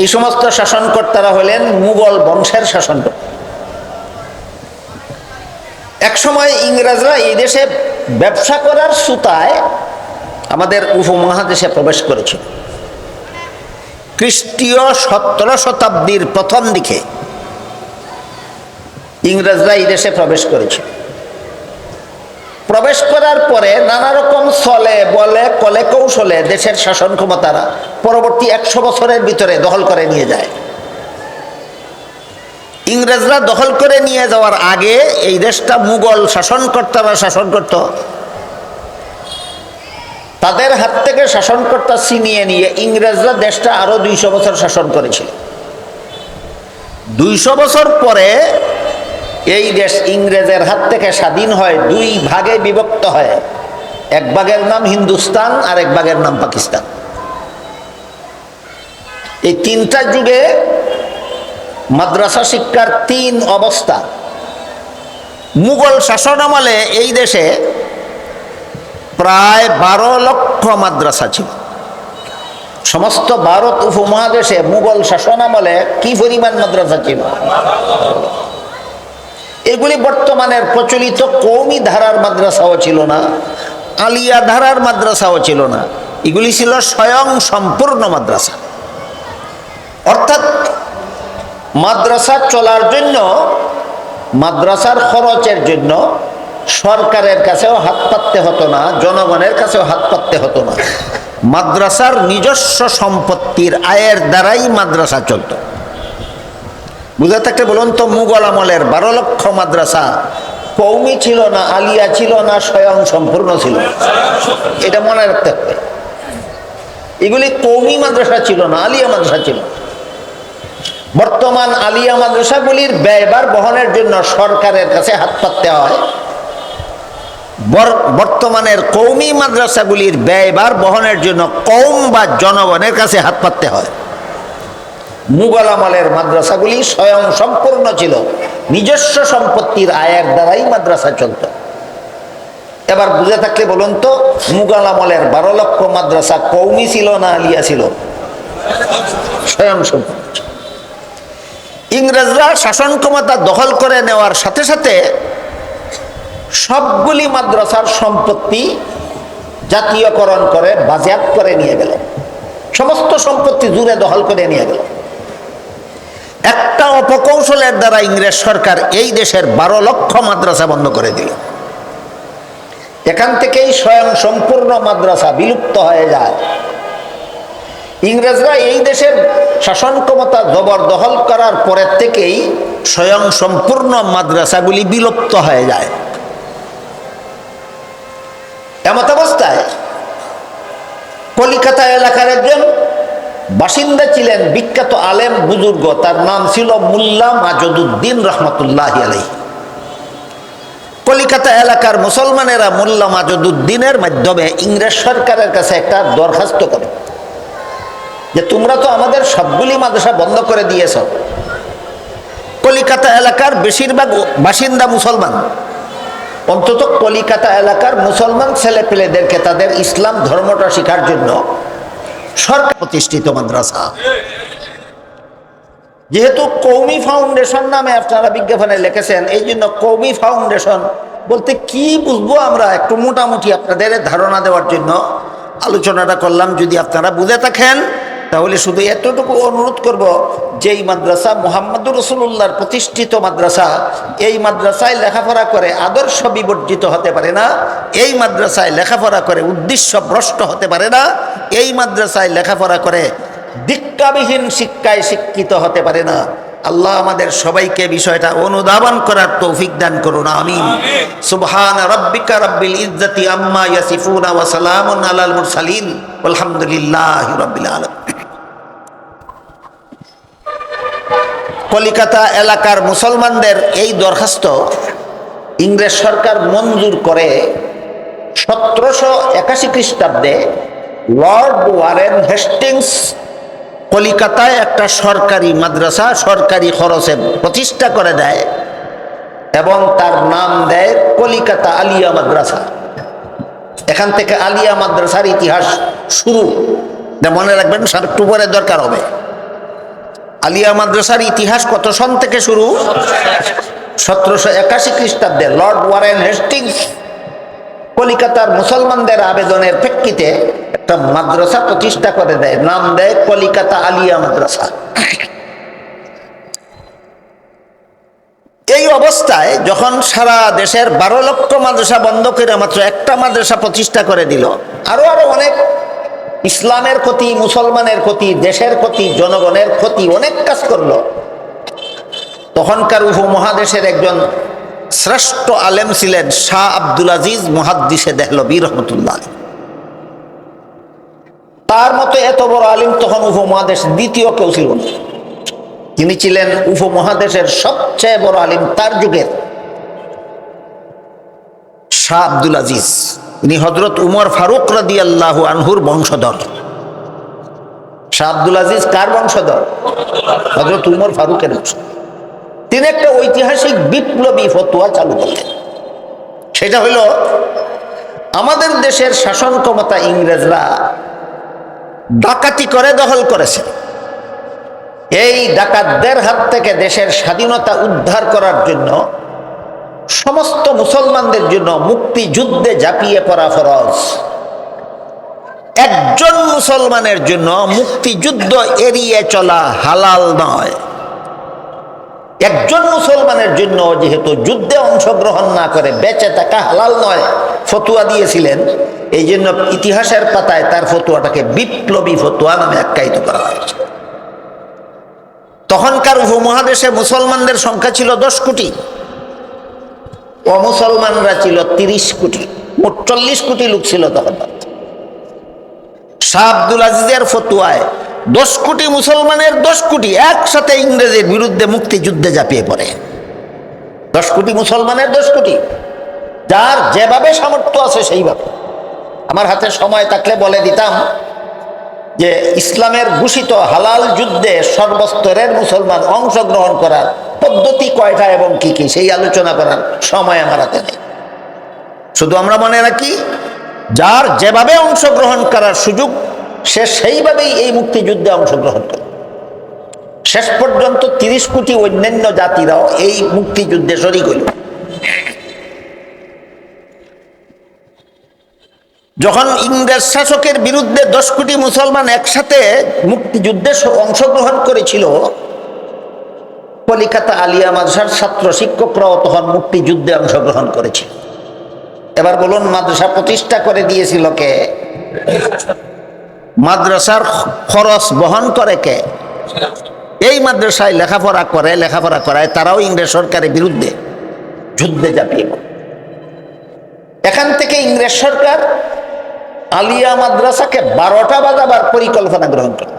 এই সমস্ত শাসনকর্তারা হলেন মুঘল বংশের শাসনকর্তা। এক সময় ইংরেজরা এই দেশে ব্যবসা করার সুতায় আমাদের উপমহাদেশে প্রবেশ করেছিল। খ্রিস্টীয় ১৭ শতাব্দীর প্রথম দিকে ইংরেজরা এই দেশে প্রবেশ করেছিল। প্রবেশ করার পরে নানা রকম ছলে বলে কলে কৌশলে দেশের শাসন ক্ষমতারা পরবর্তী ১০০ বছরের ভিতরে দখল করে নিয়ে যায়। ইংরেজরা দখল করে নিয়ে যাওয়ার আগে এই দেশটা মুঘল শাসনকর্তারা শাসন করত। তাদের হাত থেকে শাসনকর্তা ছিনিয়ে নিয়ে ইংরেজরা দেশটা আরো ২০০ বছর শাসন করেছিল। ২০০ বছর পরে এই দেশ ইংরেজের হাত থেকে স্বাধীন হয়, ২ ভাগে বিভক্ত হয়। এক ভাগের নাম হিন্দুস্তান, আর এক ভাগের নাম পাকিস্তান। এই ৩টা যুগে মাদ্রাসা শিক্ষার ৩ অবস্থা। মুঘল শাসন আমলে এই দেশে প্রায় ১২ লক্ষ মাদ্রাসা ছিল। সমস্ত ভারত উপমহাদেশে মুঘল শাসন আমলে কি পরিমাণ মাদ্রাসা ছিল? এগুলি বর্তমানের প্রচলিত কওমি ধারার মাদ্রাসাও ছিল না, আলিয়া ধারার মাদ্রাসাও ছিল না। এগুলি ছিল স্বয়ং সম্পূর্ণ মাদ্রাসা। অর্থাৎ মাদ্রাসা চলার জন্য, মাদ্রাসার খরচের জন্য সরকারের কাছেও হাত পাততে হতো না, জনগণের কাছেও হাত পাততে হতো না। মাদ্রাসার নিজস্ব সম্পত্তির আয়ের দ্বারাই মাদ্রাসা চলত। বুঝে থাকতে বলুন তো, মুঘল আমলের ১২ লক্ষ মাদ্রাসা কওমি ছিল না, আলিয়া ছিল না, স্বয়ং সম্পূর্ণ ছিল। এটা মনে রাখতে হবে। এগুলি কওমি মাদ্রাসা ছিল না, আলিয়া মাদ্রাসা ছিল। বর্তমান আলিয়া মাদ্রাসাগুলির ব্যয়ভার বহনের জন্য সরকারের কাছে হাত পাততে হয়। বর্তমানের কওমি মাদ্রাসাগুলির ব্যয়ভার বহনের জন্য কওম বা জনগণের কাছে হাত পাততে হয়। মুঘল আমলের মাদ্রাসাগুলি স্বয়ং সম্পূর্ণ ছিল, নিজস্ব সম্পত্তির আয়ের দ্বারাই মাদ্রাসা চলত। এবার বুঝে থাকলে বলুন তো, মুঘল আমলের 12 লক্ষ মাদ্রাসা কওমি ছিল না আলিয়া ছিল? স্বয়ং সম্পূর্ণ। ইংরেজরা শাসন ক্ষমতা দখল করে নেওয়ার সাথে সাথে সবগুলি মাদ্রাসার সম্পত্তি জাতীয়করণ করে বাজেয়াপ্ত করে নিয়ে গেল, সমস্ত সম্পত্তি জুড়ে দখল করে নিয়ে গেল। একটা অপকৌশলের দ্বারা ইংরেজ সরকার এই দেশের 12 লক্ষ মাদ্রাসা বন্ধ করে দিল। এখান থেকেই স্বয়ং সম্পূর্ণ মাদ্রাসা বিলুপ্ত হয়ে যায়। ইংরেজরা এই দেশের শাসন ক্ষমতা জবরদখল করার পরের থেকেই স্বয়ং সম্পূর্ণ মাদ্রাসাগুলি বিলুপ্ত হয়ে যায়। এমত অবস্থায় কলিকাতা এলাকার একজন বাসিন্দা ছিলেন বিখ্যাত আলেম বুজুর্গ, তার নাম ছিল মোল্লা মাজেদুদ্দিন রহমতুল্লাহি আলাইহি। কলিকাতা এলাকার মুসলমানেরা মোল্লা মাজেদুদ্দিনের মাধ্যমে ইংরেজ সরকারের কাছে একটা দরখাস্ত করে যে তোমরা তো আমাদের সবগুলি মাদ্রাসা বন্ধ করে দিয়েছ, কলিকাতা এলাকার বেশিরভাগ বাসিন্দা মুসলমান, অন্তত কলিকাতা এলাকার মুসলমান ছেলেপেলেদেরকে তাদের ইসলাম ধর্মটা শেখার জন্য সরকার প্রতিষ্ঠিত মাদ্রাসা। যেহেতু কওমি ফাউন্ডেশন নামে আপনারা বিজ্ঞাপনে লিখেছেন, এই জন্য কওমি ফাউন্ডেশন বলতে কি বুঝবো আমরা একটু মোটামুটি আপনাদের ধারণা দেওয়ার জন্য আলোচনাটা করলাম। যদি আপনারা বুঝে থাকেন তাহলে শুধু এতটুকু অনুরোধ করব, যেই মাদ্রাসা মুহাম্মদুর রাসূলুল্লাহর প্রতিষ্ঠিত মাদ্রাসা, এই মাদ্রাসায় লেখাপড়া করে আদর্শ বিবর্জিত হতে পারে না, এই মাদ্রাসায় লেখাপড়া করে উদ্দেশ্য ভ্রষ্ট হতে পারে না, এই মাদ্রাসায় লেখাপড়া করে দীক্ষাবিহীন শিক্ষায় শিক্ষিত হতে পারে না। আল্লাহ আমাদের সবাইকে বিষয়টা অনুধাবন করার তৌফিক দান করুন, আমিন। সুবহান রাব্বিকা রাব্বিল ইজ্জাতি আম্মা ইয়াসিফুন ওয়া সালামুন আলাল মুরসালিন আলহামদুলিল্লাহি রাব্বিল আলামিন। কলিকাতা এলাকার মুসলমানদের এই দরখাস্ত ইংরেজ সরকার মঞ্জুর করে 1781 খ্রিস্টাব্দে লর্ড ওয়ারেন হেস্টিংস কলিকাতায় একটা সরকারি মাদ্রাসা সরকারি খরচে প্রতিষ্ঠা করে দেয় এবং তার নাম দেয় কলিকাতা আলিয়া মাদ্রাসা। এখান থেকে আলিয়া মাদ্রাসার ইতিহাস শুরু, মনে রাখবেন, একটু পরে দরকার হবে। আলিয়া মাদ্রাসার ইতিহাস কত সন থেকে শুরু? 1781 খ্রিস্টাব্দে লর্ড ওয়ারেন হেস্টিংস কলিকাতার মুসলমানদের আবেদনের প্রেক্ষিতে একটা মাদ্রাসা প্রতিষ্ঠা করে দেয়, নাম দেয় কলিকাতা আলিয়া মাদ্রাসা। এই অবস্থায় যখন সারা দেশের 12 লক্ষ মাদ্রাসা বন্ধ করে মাত্র একটা মাদ্রাসা প্রতিষ্ঠা করে দিল, আরো অনেক ইসলামের ক্ষতি, মুসলমানের ক্ষতি, দেশের ক্ষতি, জনগণের ক্ষতি, অনেক কাজ করলো, তখনকার উপমহাদেশের একজন শ্রেষ্ঠ আলেম ছিলেন শাহ আব্দুল আজিজ মুহাদ্দিসে দেহলভী রহমতুল্লাহ। তার মতো এত বড় আলিম তখন উপমহাদেশ দ্বিতীয় কেউ ছিল না। তিনি ছিলেন উপমহাদেশের সবচেয়ে বড় আলিম তার যুগের, শাহ আব্দুল আজিজ। তিনি হযরত উমর ফারুক রাদিয়াল্লাহু আনহুর বংশধর। শাহ আব্দুল আজিজ কার বংশধর? হযরত উমর ফারুকের বংশধর। তিনি একটা ঐতিহাসিক বিপ্লবী ফতোয়া চালু করলেন। সেটা হলো, আমাদের দেশের শাসন ক্ষমতা ইংরেজরা ডাকাতি করে দখল করেছে, এই ডাকাতদের হাত থেকে দেশের স্বাধীনতা উদ্ধার করার জন্য সমস্ত মুসলমানদের জন্য মুক্তিযুদ্ধে ঝাঁপিয়ে পড়া ফরজ। একজন মুসলমানের জন্য মুক্তিযুদ্ধ এড়িয়ে চলা হালাল নয়। একজন মুসলমানের জন্য যেহেতু যুদ্ধে অংশগ্রহণ না করে বেঁচে থাকা হালাল নয়, ফতোয়া দিয়েছিলেন। এই জন্য ইতিহাসের পাতায় তার ফতোয়াটাকে বিপ্লবী ফতোয়া নামে আখ্যায়িত করা হয়েছে। তখনকার উপমহাদেশে মুসলমানদের সংখ্যা ছিল 10 কোটি, অমুসলমানরা ছিল 30 কোটি, মোট 40 কোটি লোক ছিল তখন। শাহ আব্দুল আজিজের ফতোয়ায় 10 কোটি মুসলমানের 10 কোটি একসাথে ইংরেজের বিরুদ্ধে মুক্তিযুদ্ধে ঝাঁপিয়ে পড়ে। 10 কোটি মুসলমানের 10 কোটি, যার যেভাবে সামর্থ্য আছে সেইভাবে। আমার হাতে সময় থাকলে বলে দিতাম, যে ইসলামের ঘোষিত হালাল যুদ্ধে সর্বস্তরের মুসলমান অংশগ্রহণ করার পদ্ধতি কয়টা এবং কি কি সেই আলোচনা করার সময় আমার হাতে নেই। শুধু আমরা মনে রাখি, যার যেভাবে অংশগ্রহণ করার সুযোগ সে সেইভাবেই এই মুক্তিযুদ্ধে অংশগ্রহণ করে। শেষ পর্যন্ত 30 কোটি অন্যান্য জাতিরাও এই মুক্তিযুদ্ধে শরীক হইল। যখন ইংরেজ শাসকের বিরুদ্ধে 10 কোটি মুসলমান একসাথে মুক্তিযুদ্ধে অংশগ্রহণ করেছিল, কলিকাতা আলিয়া মাদ্রাসার ছাত্র শিক্ষকরাও তখন মুক্তিযুদ্ধে অংশগ্রহণ করেছিল। এবার বলুন, মাদ্রাসা প্রতিষ্ঠা করে দিয়েছিল কে? মাদ্রাসার খরচ বহন করে কে? এই মাদ্রাসায় লেখাপড়া করায় তারাও ইংরেজ সরকারের বিরুদ্ধে যুদ্ধে ঝাঁপিয়ে পড়ে। এখান থেকে ইংরেজ সরকার আলিয়া মাদ্রাসাকে 12টা বাজাবার পরিকল্পনা গ্রহণ করে।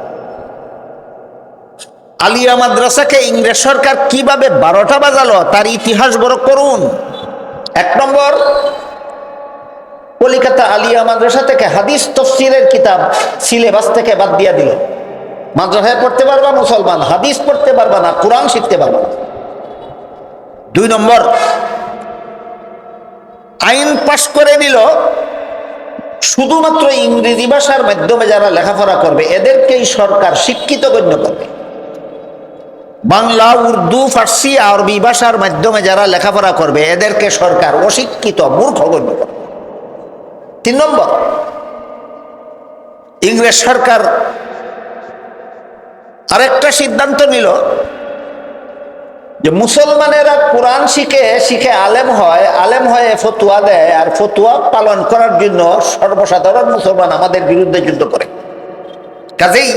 আলিয়া মাদ্রাসাকে ইংরেজ সরকার কিভাবে 12টা বাজালো তার ইতিহাস বড় করুন। 1 নম্বর, কলিকাতা আলিয়া মাদ্রাসা থেকে হাদিস তফসিরের কিতাব সিলেবাস থেকে বাদ দিয়ে দিল। মাদ্রাসায় পড়তে পারবা মুসলমান, হাদিস পড়তে পারবা না, কোরআন শিখতে পারবা না। 2 নম্বর, আইন পাশ করে দিল শুধুমাত্র ইংরেজি ভাষার মাধ্যমে যারা লেখাপড়া করবে এদেরকেই সরকার শিক্ষিত গণ্য করবে। বাংলা, উর্দু, ফার্সি, আরবি ভাষার মাধ্যমে যারা লেখাপড়া করবে এদেরকে সরকার অশিক্ষিত, মূর্খ গণ্য করবে। 3 নম্বর, ইংরেজ সরকার আরেকটা সিদ্ধান্ত নিল যে মুসলমানেরা কোরআন শিখে আলেম হয়ে ফতুয়া দেয়, আর ফতুয়া পালন করার জন্য সর্বসাধারণ মুসলমান আমাদের বিরুদ্ধে যুদ্ধ করে। কাজেই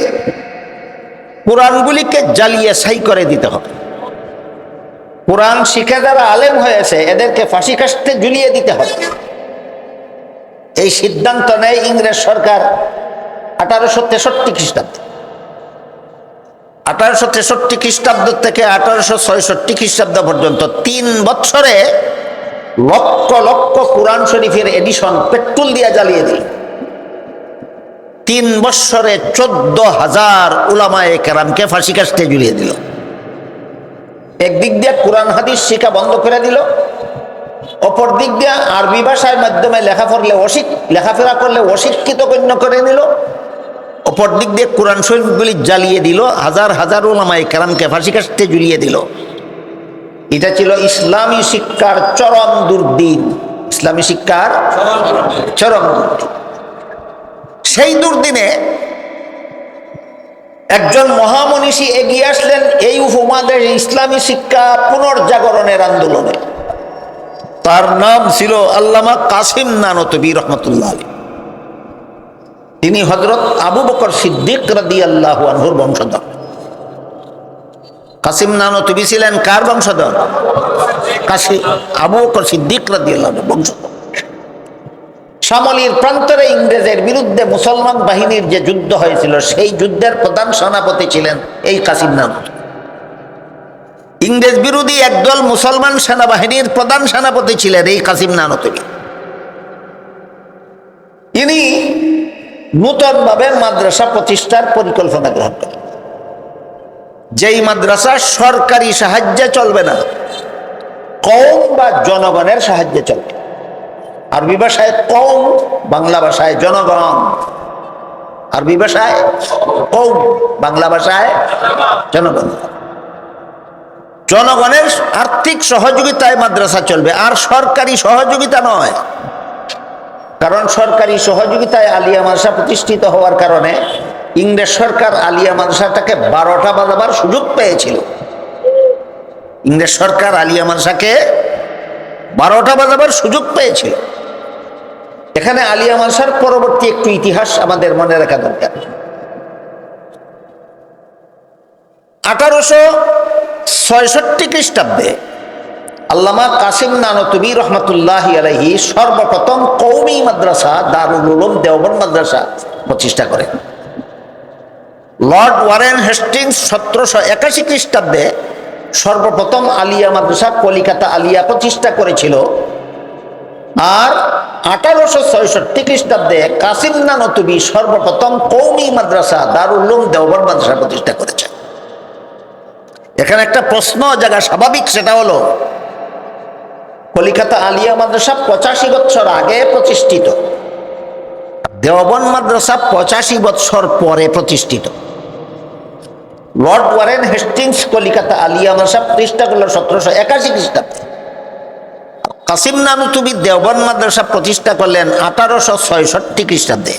কোরআনগুলিকে জ্বালিয়ে ছাই করে দিতে হবে। কোরআন শিখে যারা আলেম হয়েছে এদেরকে ফাঁসি কাস্টে ঝুলিয়ে দিতে হবে। এই সিদ্ধান্ত নেয় ইংরেজ সরকার 1863 খ্রিস্টাব্দে। 1863 খ্রিস্টাব্দ থেকে 1866 খ্রিস্টাব্দ পর্যন্ত 3 বছরে লক্ষ লক্ষ কোরআন শরীফের এডিশন পেট্রোল দিয়ে জ্বালিয়ে দিল। 3 বছরে 14,000 উলামায়ে কেরামকে ফাঁসি কাস্টে ঝুলিয়ে দিল। একদিক দিয়ে কোরআন হাদিস শিক্ষা বন্ধ করে দিল, অপর দিক দিয়ে আরবি ভাষার মাধ্যমে লেখাপড়া করলে অশিক্ষিত গণ্য করে নিল, অপর দিক দিয়ে কোরআন শরীফগুলি জ্বালিয়ে দিল, হাজার হাজার উলামায়ে কেরামকে ফাঁসি কাস্টে ঝুলিয়ে দিল। এটা ছিল ইসলামী শিক্ষার চরম দুর্দিন। ইসলামী শিক্ষার চরম দুর্দিন। সেই দুর্দিনে একজন মহামনীষী এগিয়ে আসলেন এই উপমহাদেশ ইসলামী শিক্ষা পুনর্জাগরণের আন্দোলনে। তার নাম ছিল আল্লামা কাসিম নানতবী রহমতুল্লাহ আলাইহি। তিনি হযরত আবু বকর সিদ্দিক রাদিয়াল্লাহু আনহুর বংশধর। কাসিম নানতবী ছিলেন কার বংশধর? আবু বকর সিদ্দিক রাদিয়াল্লাহু আনহুর বংশধর। শামলীর প্রান্তরে ইংরেজের বিরুদ্ধে মুসলমান বাহিনীর যে যুদ্ধ হয়েছিল সেই যুদ্ধের প্রধান সেনাপতি ছিলেন এই কাসিম নানতবী। ইংরেজ বিরোধী একদল মুসলমান সেনাবাহিনীর প্রধান সেনাপতি ছিলেন এই কাসিম নানতবী। ইনি নূতনভাবে মাদ্রাসা প্রতিষ্ঠার পরিকল্পনা গ্রহণ করেন। যেই মাদ্রাসা সরকারি সাহায্যে চলবে না, কওম বা জনগণের সাহায্যে চলবে। আরবি ভাষায় কওম, বাংলা ভাষায় জনগণ। আরবি ভাষায় কওম, বাংলা ভাষায় জনগণ। জনগণের আর্থিক সহযোগিতায় মাদ্রাসা চলবে, আর সরকারি সহযোগিতা নয়। কারণ সরকারি সহযোগিতায় আলিয়া মাদ্রাসা প্রতিষ্ঠিত হওয়ার কারণে ইংরেজ সরকার আলিয়া মাদ্রাসাটাকে 12টা বাজাবার সুযোগ পেয়েছিল। ইংরেজ সরকার আলিয়া মাদ্রাসাকে 12টা বাজাবার সুযোগ পেয়েছিল। এখানে আলিয়া মাদ্রাসার পরবর্তী একটু ইতিহাস আমাদের মনে রাখা দরকার। 1866 খ্রিস্টাব্দে আল্লামা কাসিম নানতবী রহমতুল্লাহি আলাইহি সর্বপ্রথম কওমি মাদ্রাসা দারুল উলুম দেওবন্দ মাদ্রাসা প্রতিষ্ঠা করেন। লর্ড ওয়ারেন হেস্টিংস 1781 খ্রিস্টাব্দে সর্বপ্রথম আলিয়া মাদ্রাসা কলিকাতা আলিয়া প্রতিষ্ঠা করেছিল। আর 1866 খ্রিস্টাব্দে কাসিম নানতুবি সর্বপ্রথম কওমি মাদ্রাসা দারুল উলুম দেওবন্দ মাদ্রাসা প্রতিষ্ঠা করেছেন। এখানে একটা প্রশ্ন জায়গা স্বাভাবিক, সেটা হলো কলিকাতা আলিয়া মাদ্রাসা 85 বছর আগে প্রতিষ্ঠিত, দেওবন্দ মাদ্রাসা 85 বছর পরে প্রতিষ্ঠিত। Lord Warren Hastings Calcutta Alia Madrasa প্রতিষ্ঠা করল 1781 খ্রিস্টাব্দে। কাসিম নানুতুবি দেওবন্দ মাদ্রাসা প্রতিষ্ঠা করলেন 1866 খ্রিস্টাব্দে।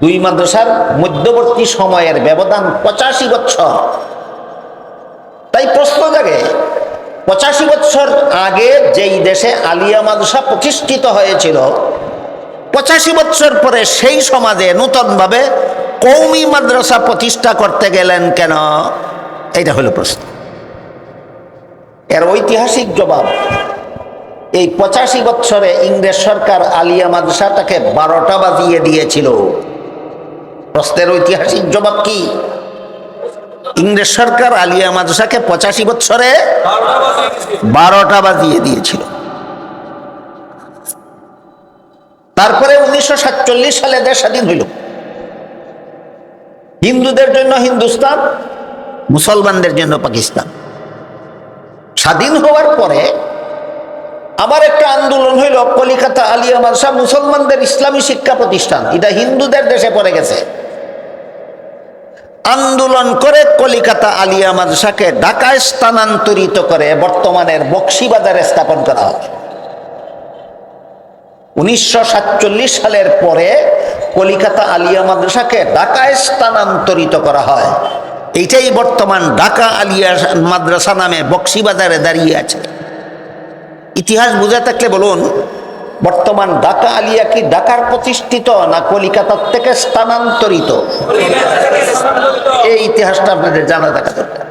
দুই মাদ্রাসার মধ্যবর্তী সময়ের ব্যবধান 85 বছর। তাই প্রশ্ন জাগে, 85 বছর আগে যেই দেশে আলিয়া মাদ্রাসা প্রতিষ্ঠিত হয়েছিল, 85 বছর পরে সেই সমাজে নূতনভাবে কওমি মাদ্রাসা প্রতিষ্ঠা করতে গেলেন কেন? এইটা হলো প্রশ্ন। এর ঐতিহাসিক জবাব, এই 85 বছরে ইংরেজ সরকার আলিয়া মাদ্রাসাটাকে 12টা বাজিয়ে দিয়েছিল। প্রশ্নের ঐতিহাসিক জবাব কি? ইংরেজ সরকার আলিয়া মাদ্রাসাকে 85 বছরে 12টা বাজিয়ে দিয়েছিল। তারপরে 1947 সালে দেশ স্বাধীন হইল। হিন্দুদের জন্য হিন্দুস্তান, মুসলমানদের জন্য পাকিস্তান। স্বাধীন হওয়ার পরে আবার একটা আন্দোলন হইল, কলিকাতা আলিয়া মাদ্রাসা মুসলমানদের ইসলামী শিক্ষা প্রতিষ্ঠান, এটা হিন্দুদের দেশে পড়ে গেছে। আন্দোলন করে কলিকাতা আলিয়া মাদ্রাসাকে ঢাকায় স্থানান্তরিত করে বর্তমানের বক্সিবাজারে স্থাপন করা হয়। 1947 সালের পরে কলিকাতা আলিয়া মাদ্রাসাকে ঢাকায় স্থানান্তরিত করা হয়। এইটাই বর্তমান ঢাকা আলিয়া মাদ্রাসা নামে বক্সিবাজারে দাঁড়িয়ে আছে। ইতিহাস বুঝে থাকলে বলুন, বর্তমান ঢাকা আলিয়া কি ঢাকার প্রতিষ্ঠিত না কলিকাতার থেকে স্থানান্তরিত? এই ইতিহাসটা আপনাদের জানা থাকা দরকার।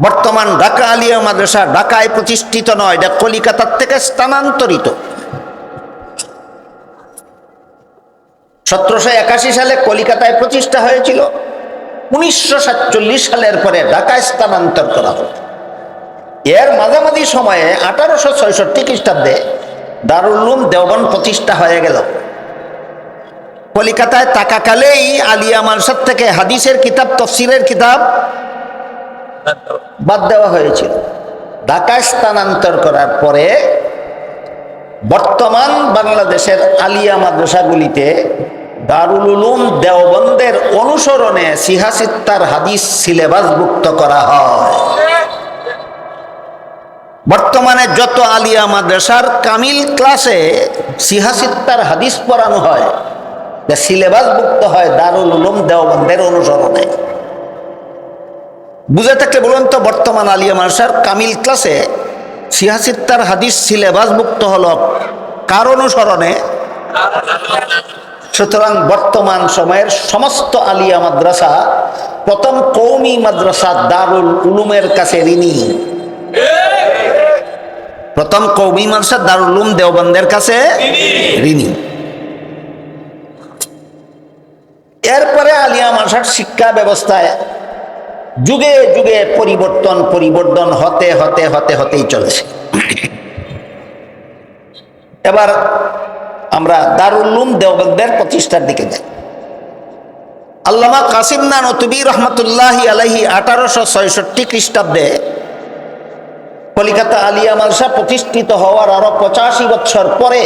বর্তমান ঢাকা আলিয়া মাদ্রাসা ঢাকায় প্রতিষ্ঠিত নয়, এটা কলিকাতার থেকে স্থানান্তরিত। 1781 সালে কলিকাতায় প্রতিষ্ঠা হয়েছিল, 1947 সালের পরে ঢাকায় স্থানান্তর করা হল। এর মাঝামাঝি সময়ে 1866 খ্রিস্টাব্দে দারুল উলুম দেওবন্দ প্রতিষ্ঠা হয়ে গেল। কলিকাতায় থাকাকালেই আলিয়া মাদ্রাসা থেকে হাদিসের কিতাব, তফসিরের কিতাব বাদ দেওয়া হয়েছিল। ঢাকায় স্থানান্তর করার পরে বর্তমান বাংলাদেশের আলিয়া মাদ্রাসাগুলিতে দারুল উলুম দেওবন্দের অনুসরণে সিহাসিত্তার হাদিস সিলেবাসভুক্ত করা হয়। বর্তমানে যত আলিয়া মাদ্রাসার কামিল ক্লাসে সিহাসিত্তার হাদিস পড়ানো হয়, সিলেবাসভুক্ত হয় দারুল উলুম দেওবন্দের অনুসরণে। বুঝে থাকলে বলুন তো, বর্তমান আলিয়া মাদ্রাসার কামিল ক্লাসে সিহাসিত্তার হাদিস সিলেবাসভুক্ত হলো কার অনুসরণে? সুতরাং বর্তমান সময়ের সমস্ত আলিয়া মাদ্রাসা প্রথম কওমি মাদ্রাসা দারুল উলুমের কাছে ঋণী। প্রথম কওমি মাদ্রাসা দারুল উলুম দেওবন্দের কাছে ঋণী। এরপরে আলিয়া মাদ্রাসার শিক্ষা ব্যবস্থায় যুগে যুগে পরিবর্তন হতেই চলেছে। এবার আমরা দারুল উলুম দেওবন্দের প্রতিষ্ঠার দিকে যাই। আল্লামা কাসিম নানুতুবি রহমতুল্লাহি আলাইহি 1866 খ্রিস্টাব্দে কলিকাতা আলিয়া মাদ্রাসা প্রতিষ্ঠিত হওয়ার আরো 85 বছর পরে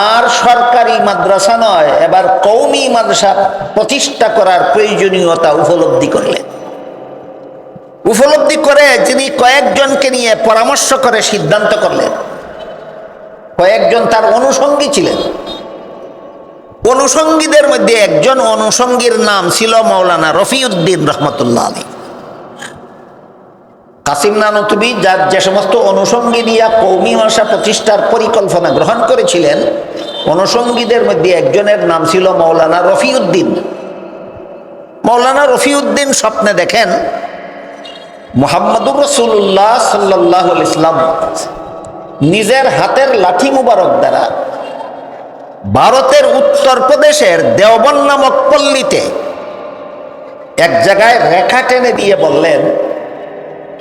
আর সরকারি মাদ্রাসা নয়, এবার কওমি মাদ্রাসা প্রতিষ্ঠা করার প্রয়োজনীয়তা উপলব্ধি করে যিনি কয়েকজনকে নিয়ে পরামর্শ করে সিদ্ধান্ত করলেন। কয়েকজন তার অনুষঙ্গী ছিলেন। অনুষঙ্গীদের মধ্যে একজন অনুষঙ্গীর নাম ছিল মৌলানা রফিউদ্দিন রহমতুল্লাহ আলী। কাসিম নানুতুবি যার যে সমস্ত অনুষঙ্গী নিয়ে কওমি মাদ্রাসা প্রতিষ্ঠার পরিকল্পনা গ্রহণ করেছিলেন, অনুষঙ্গীদের মধ্যে একজনের নাম ছিল মৌলানা রফিউদ্দিন। মৌলানা রফিউদ্দিন স্বপ্নে দেখেন মুহাম্মদুর রাসূলুল্লাহ সাল্লাল্লাহু আলাইহি ওয়াসাল্লাম নিজের হাতের লাঠি মুবারক দ্বারা ভারতের উত্তরপ্রদেশের দেওবন্দ নামক পল্লীতে এক জায়গায় রেখা টেনে দিয়ে বললেন,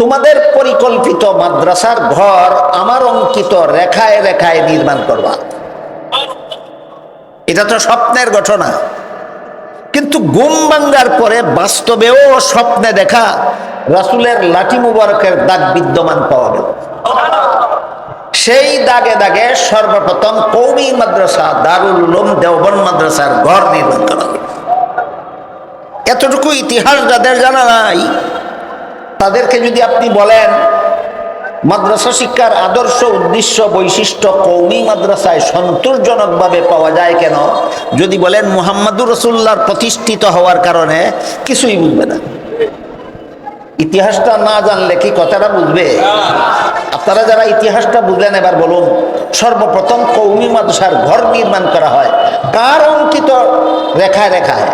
তোমাদের পরিকল্পিত মাদ্রাসার ঘর আমার অঙ্কিত রেখায় রেখায় নির্মাণ করবা। এটা তো স্বপ্নের ঘটনা, কিন্তু ঘুম ভাঙ্গার পরে বাস্তবেও স্বপ্নে দেখা রাসূলের লাঠি মুবারকের দাগ বিদ্যমান পাওয়া গেল। সেই দাগে দাগে সর্বপ্রথম কওমি মাদ্রাসা দারুল উলুম দেওবন্দ মাদ্রাসার ঘর নির্মাণ করা হলো। এতটুকু ইতিহাস যাদের জানা নাই, তাদেরকে যদি আপনি বলেন মাদ্রাসা শিক্ষার আদর্শ উদ্দেশ্য বৈশিষ্ট্য কওমি মাদ্রাসায় সন্তোষজনকভাবে পাওয়া যায় কেন, যদি বলেন মুহাম্মদুর রাসূলুল্লাহর প্রতিষ্ঠিত হওয়ার কারণে, কিছুই বুঝবে না। ইতিহাসটা না জানলে কি কথাটা বুঝবে? আপনারা যারা ইতিহাসটা বুঝলেন এবার বলুন, সর্বপ্রথম কওমি মাদ্রাসার ঘর নির্মাণ করা হয় কার অঙ্কিত রেখায় রেখায়?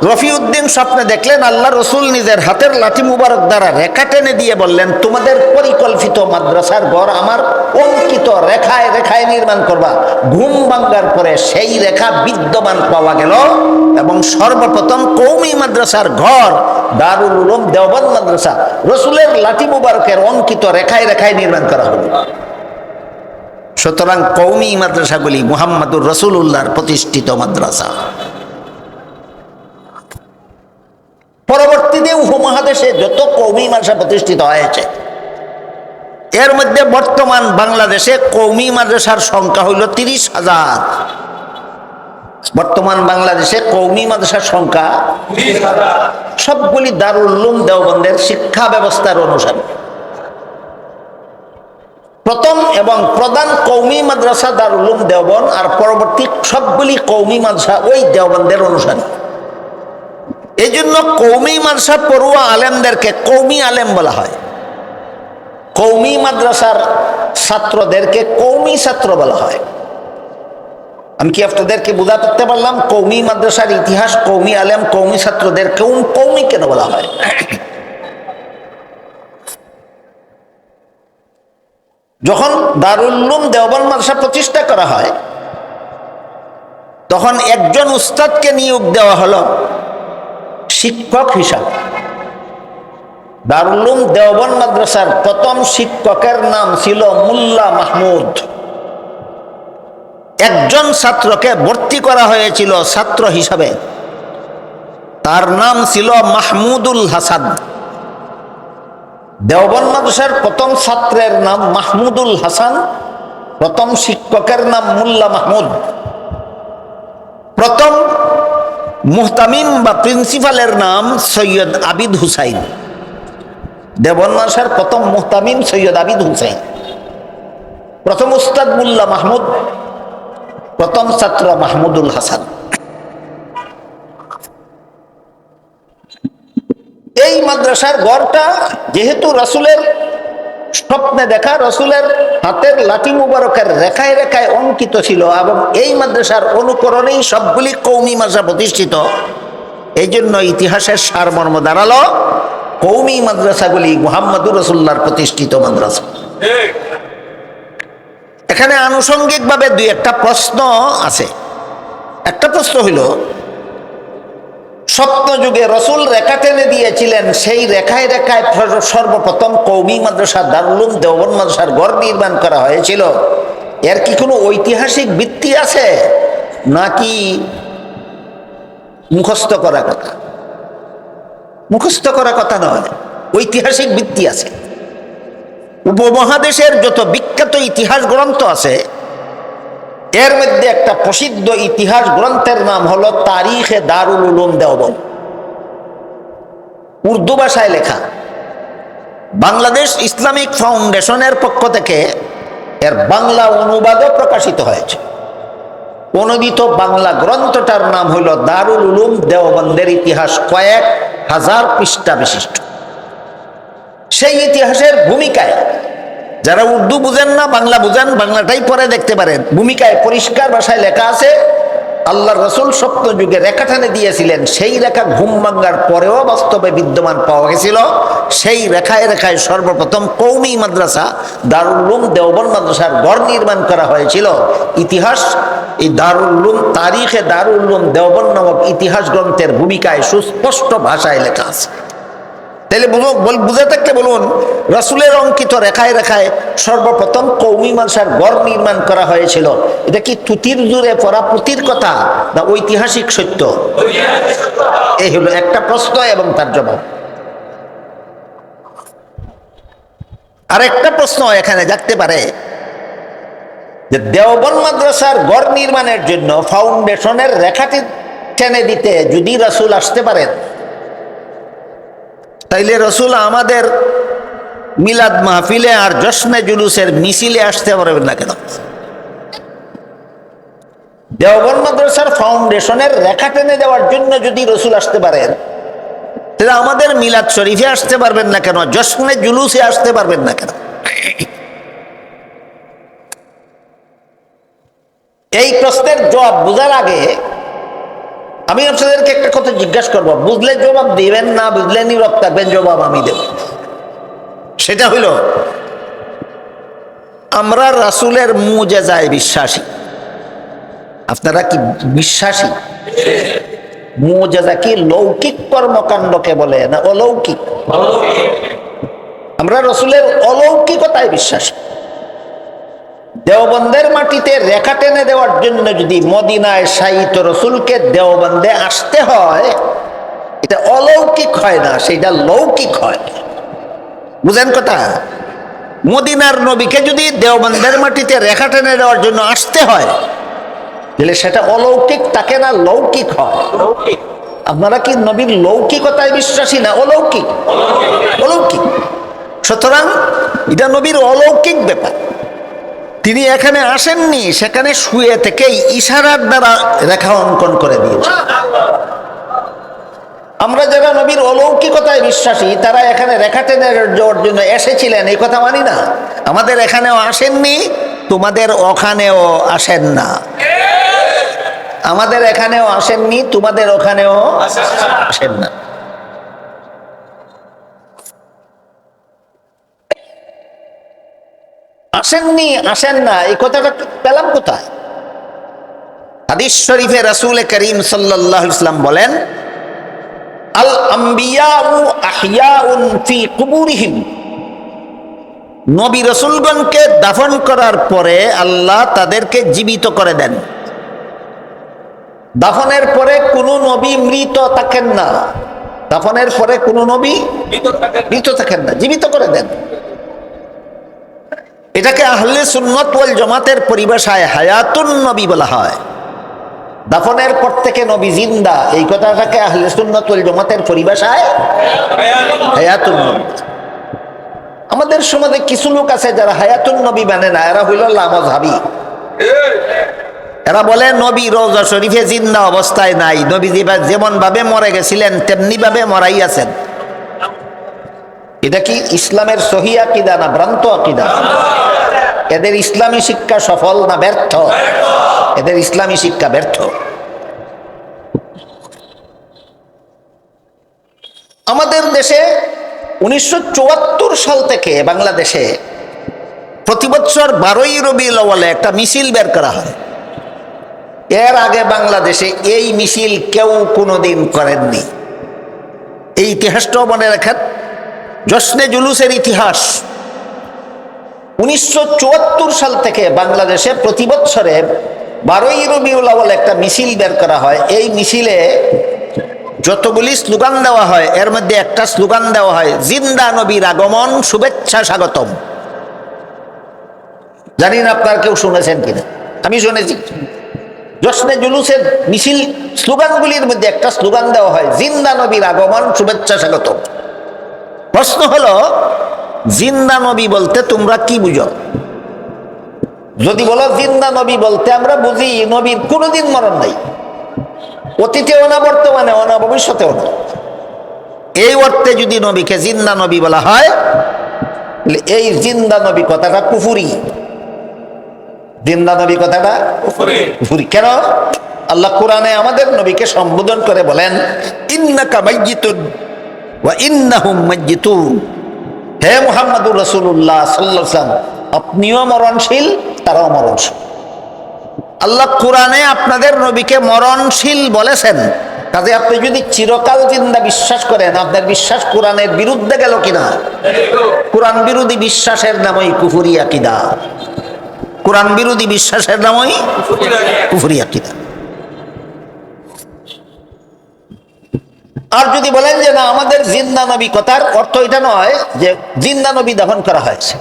রফিউদ্দিন স্বপ্নে দেখলেন আল্লাহ রসুল নিজের হাতের লাঠি মুবারক দ্বারা রেখা টেনে দিয়ে বললেন, তোমাদের পরিকল্পিত মাদ্রাসার ঘর আমার অঙ্কিত রেখায় রেখায় নির্মাণ করবা। ঘুম ভাঙ্গার পরে সেই রেখা বিদ্যমান পাওয়া গেল এবং সর্বপ্রথম কওমি মাদ্রাসার ঘর দারুল উলুম দেওবন্দ মাদ্রাসা রসুলের লাঠি মুবারকের অঙ্কিত রেখায় রেখায় নির্মাণ করা হলো। সুতরাং কওমি মাদ্রাসাগুলি মুহাম্মদুর রাসূলুল্লাহর প্রতিষ্ঠিত মাদ্রাসা। পরবর্তীতে উপমহাদেশে যত কওমি মাদ্রাসা প্রতিষ্ঠিত হয়েছে, এর মধ্যে বর্তমান বাংলাদেশে কওমি মাদ্রাসার সংখ্যা হইল 30,000। বর্তমান বাংলাদেশে কওমি মাদ্রাসার সংখ্যা 30,000। সবগুলি দারুল উলুম দেওবন্দের শিক্ষা ব্যবস্থার অনুসারে। প্রথম এবং প্রধান কওমি মাদ্রাসা দারুল উলুম দেওবন্দ, আর পরবর্তী সবগুলি কওমি মাদ্রাসা ওই দেওবন্দের অনুসারে। এই জন্য কওমি মাদ্রাসা পড়ুয়া আলেমদেরকে কওমি আলেম বলা হয়, কওমি মাদ্রাসার ছাত্রদেরকে কওমি ছাত্র বলা হয়। আমি কি আপনাদেরকে বোঝাতে পারলাম? কওমি মাদ্রাসার ইতিহাস, কওমি আলেম, কওমি ছাত্রদের কওমি কেন বলা হয়? যখন দারুল উলুম দেওবন্দ মাদ্রাসা প্রতিষ্ঠা করা হয়, তখন একজন উস্তাদকে নিয়োগ দেওয়া হলো শিক্ষক হিসাবে। দারুল উলুম দেওবন্দ মাদ্রাসার প্রথম শিক্ষকের নাম ছিল মোল্লা মাহমুদ। একজন ছাত্রকে ভর্তি করা হয়েছিল ছাত্র হিসাবে, তার নাম ছিল মাহমুদুল হাসান। দেওবন্দ মাদ্রাসার প্রথম ছাত্রের নাম মাহমুদুল হাসান, প্রথম শিক্ষকের নাম মোল্লা মাহমুদ। প্রথম মুহতামিম বা প্রিন্সিপালের নাম সৈয়দ আবিদ হুসাইন। দেওবন্দ মাদ্রাসার প্রথম মুহতামিম সৈয়দ আবিদ হুসাইন, প্রথম উস্তাদ মোল্লা মাহমুদ, প্রথম ছাত্র মাহমুদুল হাসান। এই মাদ্রাসার ঘরটা যেহেতু রাসূলের স্বপ্নে দেখা, রাসূলের হাতের লাঠি মুবারকের রেখায় রেখায় অঙ্কিত ছিল এবং এই মাদ্রাসার অনুকরণেই সবগুলি কওমি মাদ্রাসা প্রতিষ্ঠিত, এই জন্য ইতিহাসের সারমর্ম দাঁড়ালো কওমি মাদ্রাসাগুলি মুহাম্মদুর রাসূলুল্লাহর প্রতিষ্ঠিত মাদ্রাসা। এখানে আনুষঙ্গিকভাবে দুই একটা প্রশ্ন আছে। একটা প্রশ্ন হইল, স্বপ্ন যুগে রসুল রেখা টেনে দিয়েছিলেন, সেই রেখায় রেখায় সর্বপ্রথম কওমি মাদ্রাসা দারুল উলুম দেওবন্দ মাদ্রাসার ঘর নির্মাণ করা হয়েছিল, এর কি কোনো ঐতিহাসিক ভিত্তি আছে নাকি মুখস্থ করা কথা? মুখস্থ করা কথা নয়, ঐতিহাসিক ভিত্তি আছে। উপমহাদেশের যত বিখ্যাত ইতিহাস গ্রন্থ আছে, এর মধ্যে একটা প্রসিদ্ধ ইতিহাস গ্রন্থের নাম হলো তারিখে দারুল উলুম দেওবন্দ, উর্দু ভাষায় লেখা। বাংলাদেশ ইসলামিক ফাউন্ডেশনের পক্ষ থেকে এর বাংলা অনুবাদও প্রকাশিত হয়েছে। অনুদিত বাংলা গ্রন্থটার নাম হইল দারুল উলুম দেওবন্দের ইতিহাস, কয়েক হাজার পৃষ্ঠা বিশিষ্ট। সেই ইতিহাসের ভূমিকায় যারা উর্দু বুঝেন না, বাংলা বুঝেন, বাংলাটাই পরে দেখতে পারেন, ভূমিকায় পরিষ্কার ভাষায় লেখা আছে আল্লাহ রসুল স্বপ্ন যুগে রেখা টেনে দিয়েছিলেন, সেই রেখা ঘুম ভাঙ্গার পরেও বাস্তবে বিদ্যমান পাওয়া গেছিল। সেই রেখায় রেখায় সর্বপ্রথম কওমি মাদ্রাসা দারুল উলুম দেওবন্দ মাদ্রাসার ঘর নির্মাণ করা হয়েছিল। ইতিহাস এই দারুল উলুম তারিখে দারুল উলুম দেওবন্দ নামক ইতিহাস গ্রন্থের ভূমিকায় সুস্পষ্ট ভাষায় লেখা আছে। তাইলে বুঝে থাকতে বলুন, রাসূলের অঙ্কিত রেখায় রেখায় সর্বপ্রথম কওমি মানুষের ঘর নির্মাণ করা হয়েছিল। এটা কি তুতির জুড়ে পড়া পুঁতির কথা না ঐতিহাসিক সত্য? এই হলো একটা প্রশ্ন এবং তার জবাব। আরেকটা প্রশ্ন এখানে জাগতে পারে যে দেওবন্দ মাদ্রাসার ঘর নির্মাণের জন্য ফাউন্ডেশনের রেখাটি টেনে দিতে যদি রাসূল আসতে পারেন, তাইলে রাসূল আমাদের মিলাদ মাহফিলে আর জশ্নে জুলুসের মিছিলে আসতে পারবেন না কেন? দেওবন্দ মাদ্রাসার ফাউন্ডেশনের রেখা টেনে দেওয়ার জন্য যদি রাসূল আসতে পারেন, তাহলে আমাদের মিলাদ শরীফে আসতে পারবেন না কেন? জশ্নে জুলুসে আসতে পারবেন না কেন? এই প্রশ্নের জবাব বোঝার আগে আমি আপনাদেরকে একটা কথা জিজ্ঞাসা করব, বুঝলে জবাব দিবেন, না বুঝলে নীরব থাকবেন, জবাব আমি দেব। সেটা হইল, আমরা রাসূলের মুজিজায় বিশ্বাসী। আপনারা কি বিশ্বাসী? মুজিজা কি লৌকিক কর্মকাণ্ডকে বলে না অলৌকিক? আমরা রাসূলের অলৌকিকতায় বিশ্বাসী। দেওবন্দের মাটিতে রেখা টেনে দেওয়ার জন্য যদি মদিনায় শায়িত রাসূলকে দেওবন্দে আসতে হয়, এটা অলৌকিক হয় না, সেটা লৌকিক হয়। বুঝেন কথা? মদিনার নবীকে যদি দেওবন্দের মাটিতে রেখা টেনে দেওয়ার জন্য আসতে হয়, তাহলে সেটা অলৌকিক থাকে না লৌকিক হয়? আপনারা কি নবীর লৌকিকতায় বিশ্বাসী না অলৌকিক? অলৌকিক। সুতরাং এটা নবীর অলৌকিক ব্যাপার। তিনি এখানে আসেননি, সেখানে শুয়ে থেকে ইশারার দ্বারা রেখা অঙ্কন করে দিয়েছেন। আমরা যারা নবীর অলৌকিকতায় বিশ্বাসী, তারা এখানে রেখা টেনে দেওয়ার জন্য এসেছিলেন এই কথা মানি না। আমাদের এখানেও আসেননি, তোমাদের ওখানেও আসেন না। আমাদের এখানেও আসেননি, তোমাদের ওখানেও আসেন না। আসেননি, আসেন না, এই কথাটা পেলাম কোথায়? হাদিস শরীফে রাসূল করিম সাল্লাল্লাহু আলাইহি ওয়াসাল্লাম বলেন, আল আম্বিয়াউ আহইয়াউন ফি কুবুরিহিম। নবী রাসূলগণকে দাফন করার পরে আল্লাহ তাদেরকে জীবিত করে দেন। দাফনের পরে কোনো নবী মৃত থাকেন না। দাফনের পরে কোনো নবী মৃত থাকেন না, জীবিত করে দেন। এটাকে আহলে সুন্নাত ওয়াল জামাতের পরিভাষায় হায়াতুন নবী বলা হয়। দাফনের পর থেকে নবী জিন্দা, এই কথাটাকে আহলে সুন্নাত ওয়াল জামাতের পরিভাষায় হায়াতুন নবী। আমাদের সমাজে কিছু লোক আছে যারা হায়াতুন নবী মানে না, এরা হইল লামাযহাবী। এরা বলে নবী রওজা শরীফে জিন্দা অবস্থায় নাই, নবী যেমন ভাবে মরে গেছিলেন তেমনি ভাবে মরাই আছেন। এটা কি ইসলামের সহি আকীদা না ভ্রান্ত আকীদা? এদের ইসলামী শিক্ষা সফল না ব্যর্থ? এদের ইসলামী শিক্ষা ব্যর্থ। আমাদের দেশে 1974 সাল থেকে বাংলাদেশে প্রতি বছর 12ই রবিউল আউয়ালে একটা মিছিল বের করা হয়। এর আগে বাংলাদেশে এই মিছিল কেউ কোনোদিন করেননি। এই ইতিহাসটাও মনে রাখেন, জশ্নে জুলুসের ইতিহাস। 1974 সাল থেকে বাংলাদেশে প্রতি বছরে 12ই রবিউল আউয়াল একটা মিছিল বের করা হয়। এই মিছিলে যতগুলি স্লোগান দেওয়া হয়, এর মধ্যে একটা স্লোগান দেওয়া হয়, জিন্দা নবীর আগমন, শুভেচ্ছা স্বাগতম। জানি না আপনার কেউ শুনেছেন কিনা, আমি শুনেছি। জশ্নে জুলুসের মিছিল স্লোগানগুলির মধ্যে একটা স্লোগান দেওয়া হয়, জিন্দা নবীর আগমন, শুভেচ্ছা স্বাগতম। প্রশ্ন হলো, জিন্দা নবী বলতে তোমরা কি বুঝো? যদি বলো জিন্দা নবী বলতে আমরা বুঝি নবীর কোনোদিন মরণ নাই, অতীতেও না, বর্তমানেও না, ভবিষ্যতেও না। এই অর্থে যদি নবীকে জিন্দা নবী বলা হয়, এই জিন্দা নবী কথাটা কুফুরি। জিন্দা নবী কথাটা কুফুরি। কেন? আল্লাহ কোরআনে আমাদের নবীকে সম্বোধন করে বলেন, ইন্নাকা মাইয়িতুন ওয়া ইন্নাহুম মাইয়িতুন। হে মুহাম্মদুর রাসূলুল্লাহ সাল্লাল্লাহু আলাইহি ওয়াসাল্লাম, আপনিও মরণশীল, তারাও মরণশীল। আল্লাহ কোরআনে আপনাদের নবীকে মরণশীল বলেছেন, কাজে আপনি যদি চিরকাল জিন্দা বিশ্বাস করেন, আপনার বিশ্বাস কোরআনের বিরুদ্ধে গেল কিনা? কোরআন বিরোধী বিশ্বাসের নামই কুফরি আকীদা। কোরআন বিরোধী বিশ্বাসের নামই কুফরি আকীদা। আর যদি বলেন যে না, আমাদের জিন্দা নবী, কথার অর্থ এটা নয় যে জিন্দা নবী দাফন করা হয়েছে।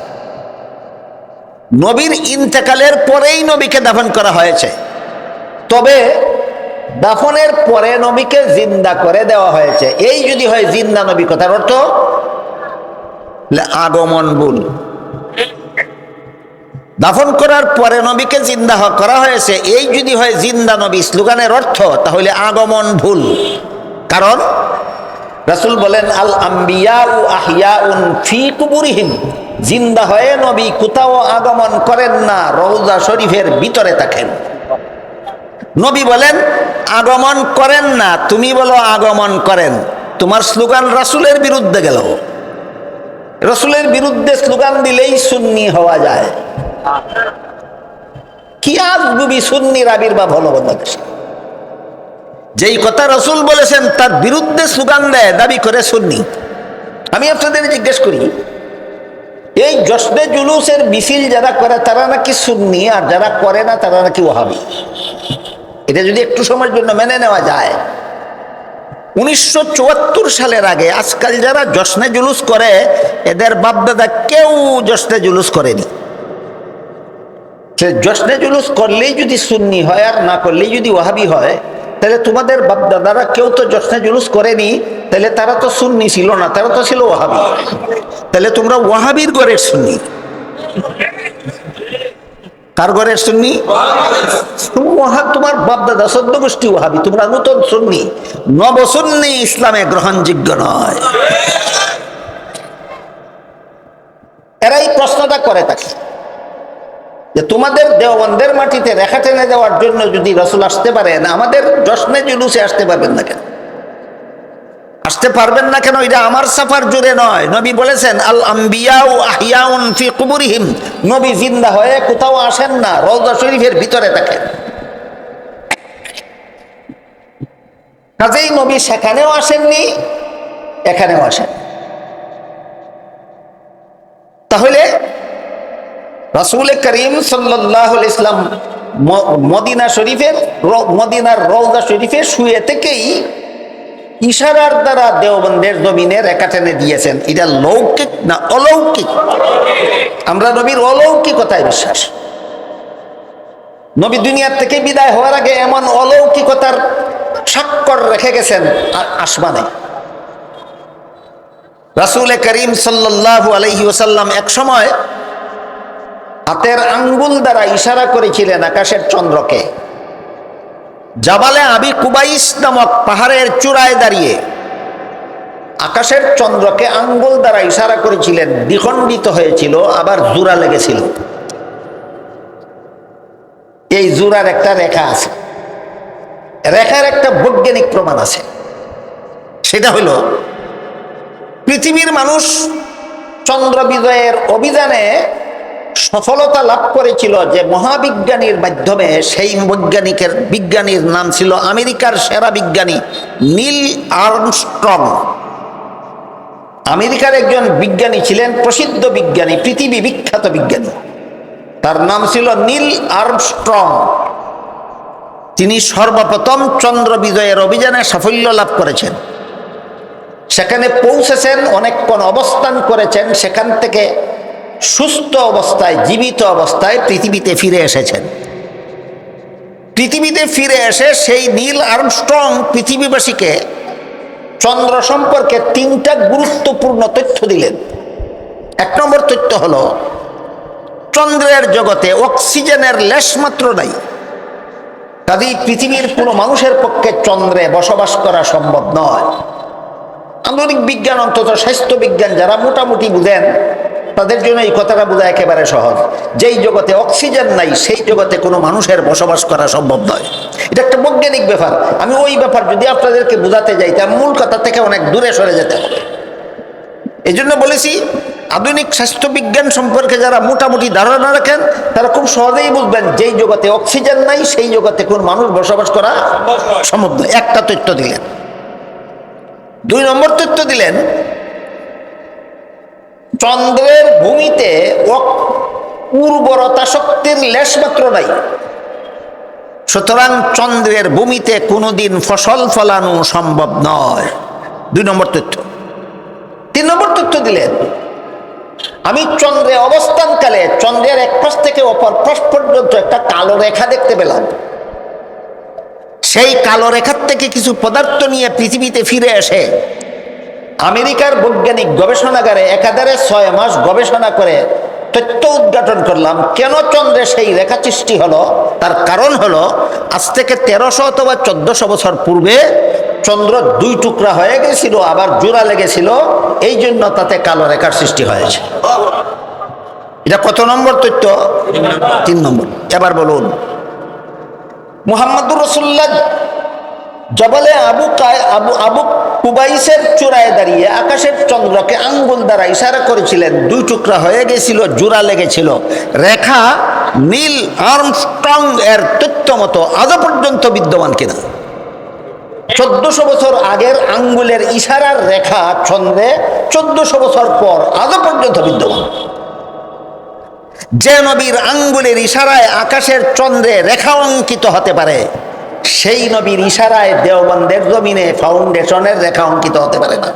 নবীর ইন্তেকালের পরেই নবীকে দাফন করা হয়েছে, তবে দাফনের পরে নবীকে জিন্দা করে দেওয়া হয়েছে। এই যদি হয় জিন্দা নবী, কথার অর্থ আগমন ভুল। দাফন করার পরে নবীকে জিন্দা করা হয়েছে, এই যদি হয় জিন্দা নবী স্লোগানের অর্থ, তাহলে আগমন ভুল। কারণ রাসূল বলেন, আল আম্বিয়াউ আহইয়াউন ফি কুবুরিহিম, জিন্দা হয়ে নবী কোথাও আগমন করেন না, রওজা শরীফের ভিতরে থাকেন। নবী বলেন আগমন করেন না, তুমি বলো আগমন করেন। তোমার স্লোগান রাসূলের বিরুদ্ধে গেল। রাসূলের বিরুদ্ধে স্লোগান দিলেই সুন্নি হওয়া যায়। কি আজগুবি সুন্নির আবির্ভাব হলো বাংলাদেশে। যেই কথা রাসূল বলেছেন তার বিরুদ্ধে স্লোগান দেয়, দাবি করে সুন্নি। আমি আপনাদের জিজ্ঞেস করি, এই জশ্নে জুলুসের মিছিল যারা করে তারা নাকি সুন্নি, আর যারা করে না তারা নাকি ওয়াহাবি? এটা যদি একটু সময়ের জন্য মেনে নেওয়া যায়, 1974 সালের আগে আজকাল যারা জশ্নে জুলুস করে, এদের বাপদাদা কেউ জশ্নে জুলুস করেনি। জশ্নে জুলুস করলেই যদি সুন্নি হয় আর না করলেই যদি ওয়াহাবি হয়, তাহলে তোমাদের বাপদাদারা কেউ তো জশ্নে জুলুস করেনি, তাহলে তারা তো সুন্নি ছিল না, তারা তো ছিল ওয়াহাবি। তাহলে তোমরা ওয়াহাবির ঘরের সুন্নি। কার ঘরের সুন্নি? তোমার বাপদাদা 14 গোষ্ঠী ওয়াহাবি, তোমরা নতুন সুন্নি। নবসুন্নি ইসলামে গ্রহণযোগ্য নয়। এরাই প্রশ্নটা করে থাকে যে তোমাদের দেওবন্দের মাটিতে রেখা টেনে দেওয়ার জন্য যদি রাসূল আসতে পারেন, আমাদের জশ্নে জুলুসে আসতে পারবেন না কেন? আসতে পারবেন না কেন? এটা আমার সাফার জুড়ে নয়। নবী বলেছেন, আল আম্বিয়াউ আহইয়াউন ফি কুবুরিহিম, নবী জিন্দা হয়ে কোথাও আসেন না, রওজা শরীফের ভিতরে থাকেন। কাজেই নবী সেখানেও আসেননি, এখানেও আসেন। তাহলে রাসূল করিম সাল্লাল্লাহু আলাইহি ওয়াসাল্লাম মদিনা শরীফের, মদিনার রওজা শরীফে শুয়ে থেকেই ইশারার দ্বারা দেওবন্দের জমিনে রেখা টেনে দিয়েছেন। এটা লৌকিক না অলৌকিক? আমরা নবীর অলৌকিকতায় বিশ্বাস। নবী দুনিয়ার থেকে বিদায় হওয়ার আগে এমন অলৌকিকতার স্বাক্ষর রেখে গেছেন আসমানে। রাসূল করিম সাল্লাল্লাহু আলাইহি ওয়াসাল্লাম এক সময় হাতের আঙ্গুল দ্বারা ইশারা করেছিলেন আকাশের চন্দ্রকে। জাবালে আবি কুবাইস নামক পাহাড়ের চূড়ায় দাঁড়িয়ে আকাশের চন্দ্রকে আঙ্গুল দ্বারা ইশারা করেছিলেন। দ্বিখণ্ডিত হয়েছিল, আবার জোড়া লেগেছিল। এই জোড়ার একটা রেখা আছে, রেখার একটা বৈজ্ঞানিক প্রমাণ আছে। সেটা হলো পৃথিবীর মানুষ চন্দ্র বিজয়ের অভিযানে সফলতা লাভ করেছিল যে মহাবিজ্ঞানীর মাধ্যমে। সেই বিজ্ঞানীর নাম ছিল আমেরিকার সেরা বিজ্ঞানী নীল আর্মস্ট্রং। আমেরিকার একজন বিজ্ঞানী ছিলেন, প্রসিদ্ধ বিজ্ঞানী, পৃথিবী বিখ্যাত বিজ্ঞানী। তার নাম ছিল নীল আর্মস্ট্রং। তিনি সর্বপ্রথম চন্দ্র বিজয়ের অভিযানে সাফল্য লাভ করেছেন। সেখানে পৌঁছেছেন, অনেকক্ষণ অবস্থান করেছেন, সেখান থেকে সুস্থ অবস্থায়, জীবিত অবস্থায় পৃথিবীতে ফিরে এসেছেন। পৃথিবীতে ফিরে এসে সেই নীল আর্মস্ট্রং পৃথিবীবাসীকে চন্দ্র সম্পর্কে 3টা গুরুত্বপূর্ণ তথ্য দিলেন। 1 নম্বর তথ্য হলো, চন্দ্রের জগতে অক্সিজেনের লেশমাত্র নাই। কাজেই পৃথিবীর কোনো মানুষের পক্ষে চন্দ্রে বসবাস করা সম্ভব নয়। আধুনিক বিজ্ঞান, অন্তত স্বাস্থ্য বিজ্ঞান যারা মোটামুটি বুঝেন, তাদের জন্য এই কথাটা বোঝা একেবারে সহজ। যেই জগতে অক্সিজেন নাই, সেই জগতে কোনো মানুষের বসবাস করা সম্ভব নয়। এটা একটা বৈজ্ঞানিক ব্যাপার। আমি ওই ব্যাপার যদি আপনাদেরকে বোঝাতে যাই, তার মূল কথা থেকে অনেক দূরে সরে যেতে হবে। এই জন্য বলেছি, আধুনিক স্বাস্থ্য বিজ্ঞান সম্পর্কে যারা মোটামুটি ধারণা রাখেন তারা খুব সহজেই বুঝবেন যেই জগতে অক্সিজেন নাই সেই জগতে কোন মানুষ বসবাস করা সম্ভব নয়। একটা তথ্য দিলেন। 2 নম্বর তথ্য দিলেন, চন্দ্রের ভূমিতে উর্বরতা শক্তির লেশ মাত্র নাই, সুতরাং চন্দ্রের ভূমিতে কোনোদিন ফসল ফলানো সম্ভব নয়। 2 নম্বর তথ্য। 3 নম্বর তথ্য দিলেন, আমি চন্দ্রে অবস্থানকালে চন্দ্রের এক পাশ থেকে অপর পাশ পর্যন্ত একটা কালো রেখা দেখতে পেলাম। সেই কালো রেখার থেকে কিছু পদার্থ নিয়ে পৃথিবীতে ফিরে এসে আমেরিকার বৈজ্ঞানিক গবেষণাগারে একাধারে 6 মাস গবেষণা করে তথ্য উদ্ঘাটন করলাম কেন চন্দ্রে সেই রেখা সৃষ্টি হলো। তার কারণ হলো আজ থেকে 1300 অথবা 1400 বছর পূর্বে চন্দ্র 2 টুকরা হয়ে গেছিল, আবার জোড়া লেগেছিল, এই জন্য তাতে কালো রেখার সৃষ্টি হয়েছে। এটা কত নম্বর তথ্য? 3 নম্বর। এবার বলুন, মুহাম্মদুর রাসূলুল্লাহ জবালে আবু কুবাইসের চূড়ায় দাঁড়িয়ে আকাশের চন্দ্রকে আঙ্গুল দ্বারা ইশারা করেছিলেন, 2 টুকরা হয়ে গেছিল, জোড়া লেগেছিল। রেখা নীল আর্মস্ট্রং এর তথ্য মতো আজও পর্যন্ত বিদ্যমান কিনা? 1400 বছর আগের আঙ্গুলের ইশারার রেখা চন্দ্রে 1400 বছর পর আজও পর্যন্ত বিদ্যমান। যে নবীর আঙ্গুলের ইশারায় আকাশের চন্দ্রে রেখা অঙ্কিত হতে পারে, সেই নবীর ইশারায় দেওবন্দের জমিনে ফাউন্ডেশনের রেখা অঙ্কিত হতে পারে না।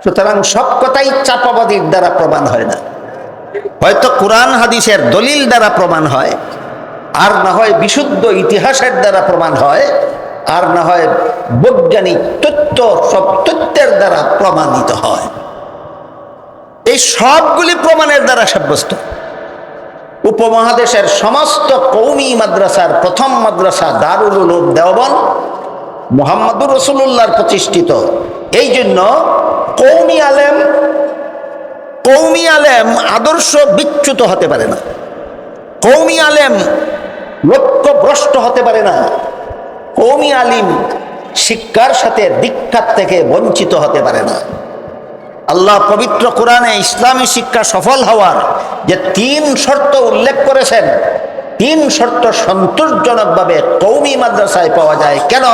সুতরাং সব কথাই চাপাবাদীর দ্বারা প্রমাণ হয় না, হয়তো কোরআন হাদিসের দলিল দ্বারা প্রমাণ হয়, আর না হয় বিশুদ্ধ ইতিহাসের দ্বারা প্রমাণ হয়, আর না হয় বৈজ্ঞানিক তথ্য সব তথ্যের দ্বারা প্রমাণিত হয়। এই সবগুলি প্রমাণের দ্বারা সাব্যস্ত। উপমহাদেশের সমস্ত কওমি মাদ্রাসার প্রথম মাদ্রাসা দারুল উলুম দেওবন্দ মুহাম্মদুর রাসূলুল্লাহর প্রতিষ্ঠিত। এই জন্য কওমি আলেম আদর্শ বিচ্যুত হতে পারে না, কওমি আলেম লক্ষ্যভ্রষ্ট হতে পারে না, কওমি আলিম শিক্ষার সাথে দীক্ষার থেকে বঞ্চিত হতে পারে না। আল্লাহ পবিত্র কোরআনে ইসলামী শিক্ষা সফল হওয়ার যে 3 শর্ত উল্লেখ করেছেন, 3 শর্ত সন্তোষজনকভাবে কওমি মাদ্রাসায় পাওয়া যায়। কেন?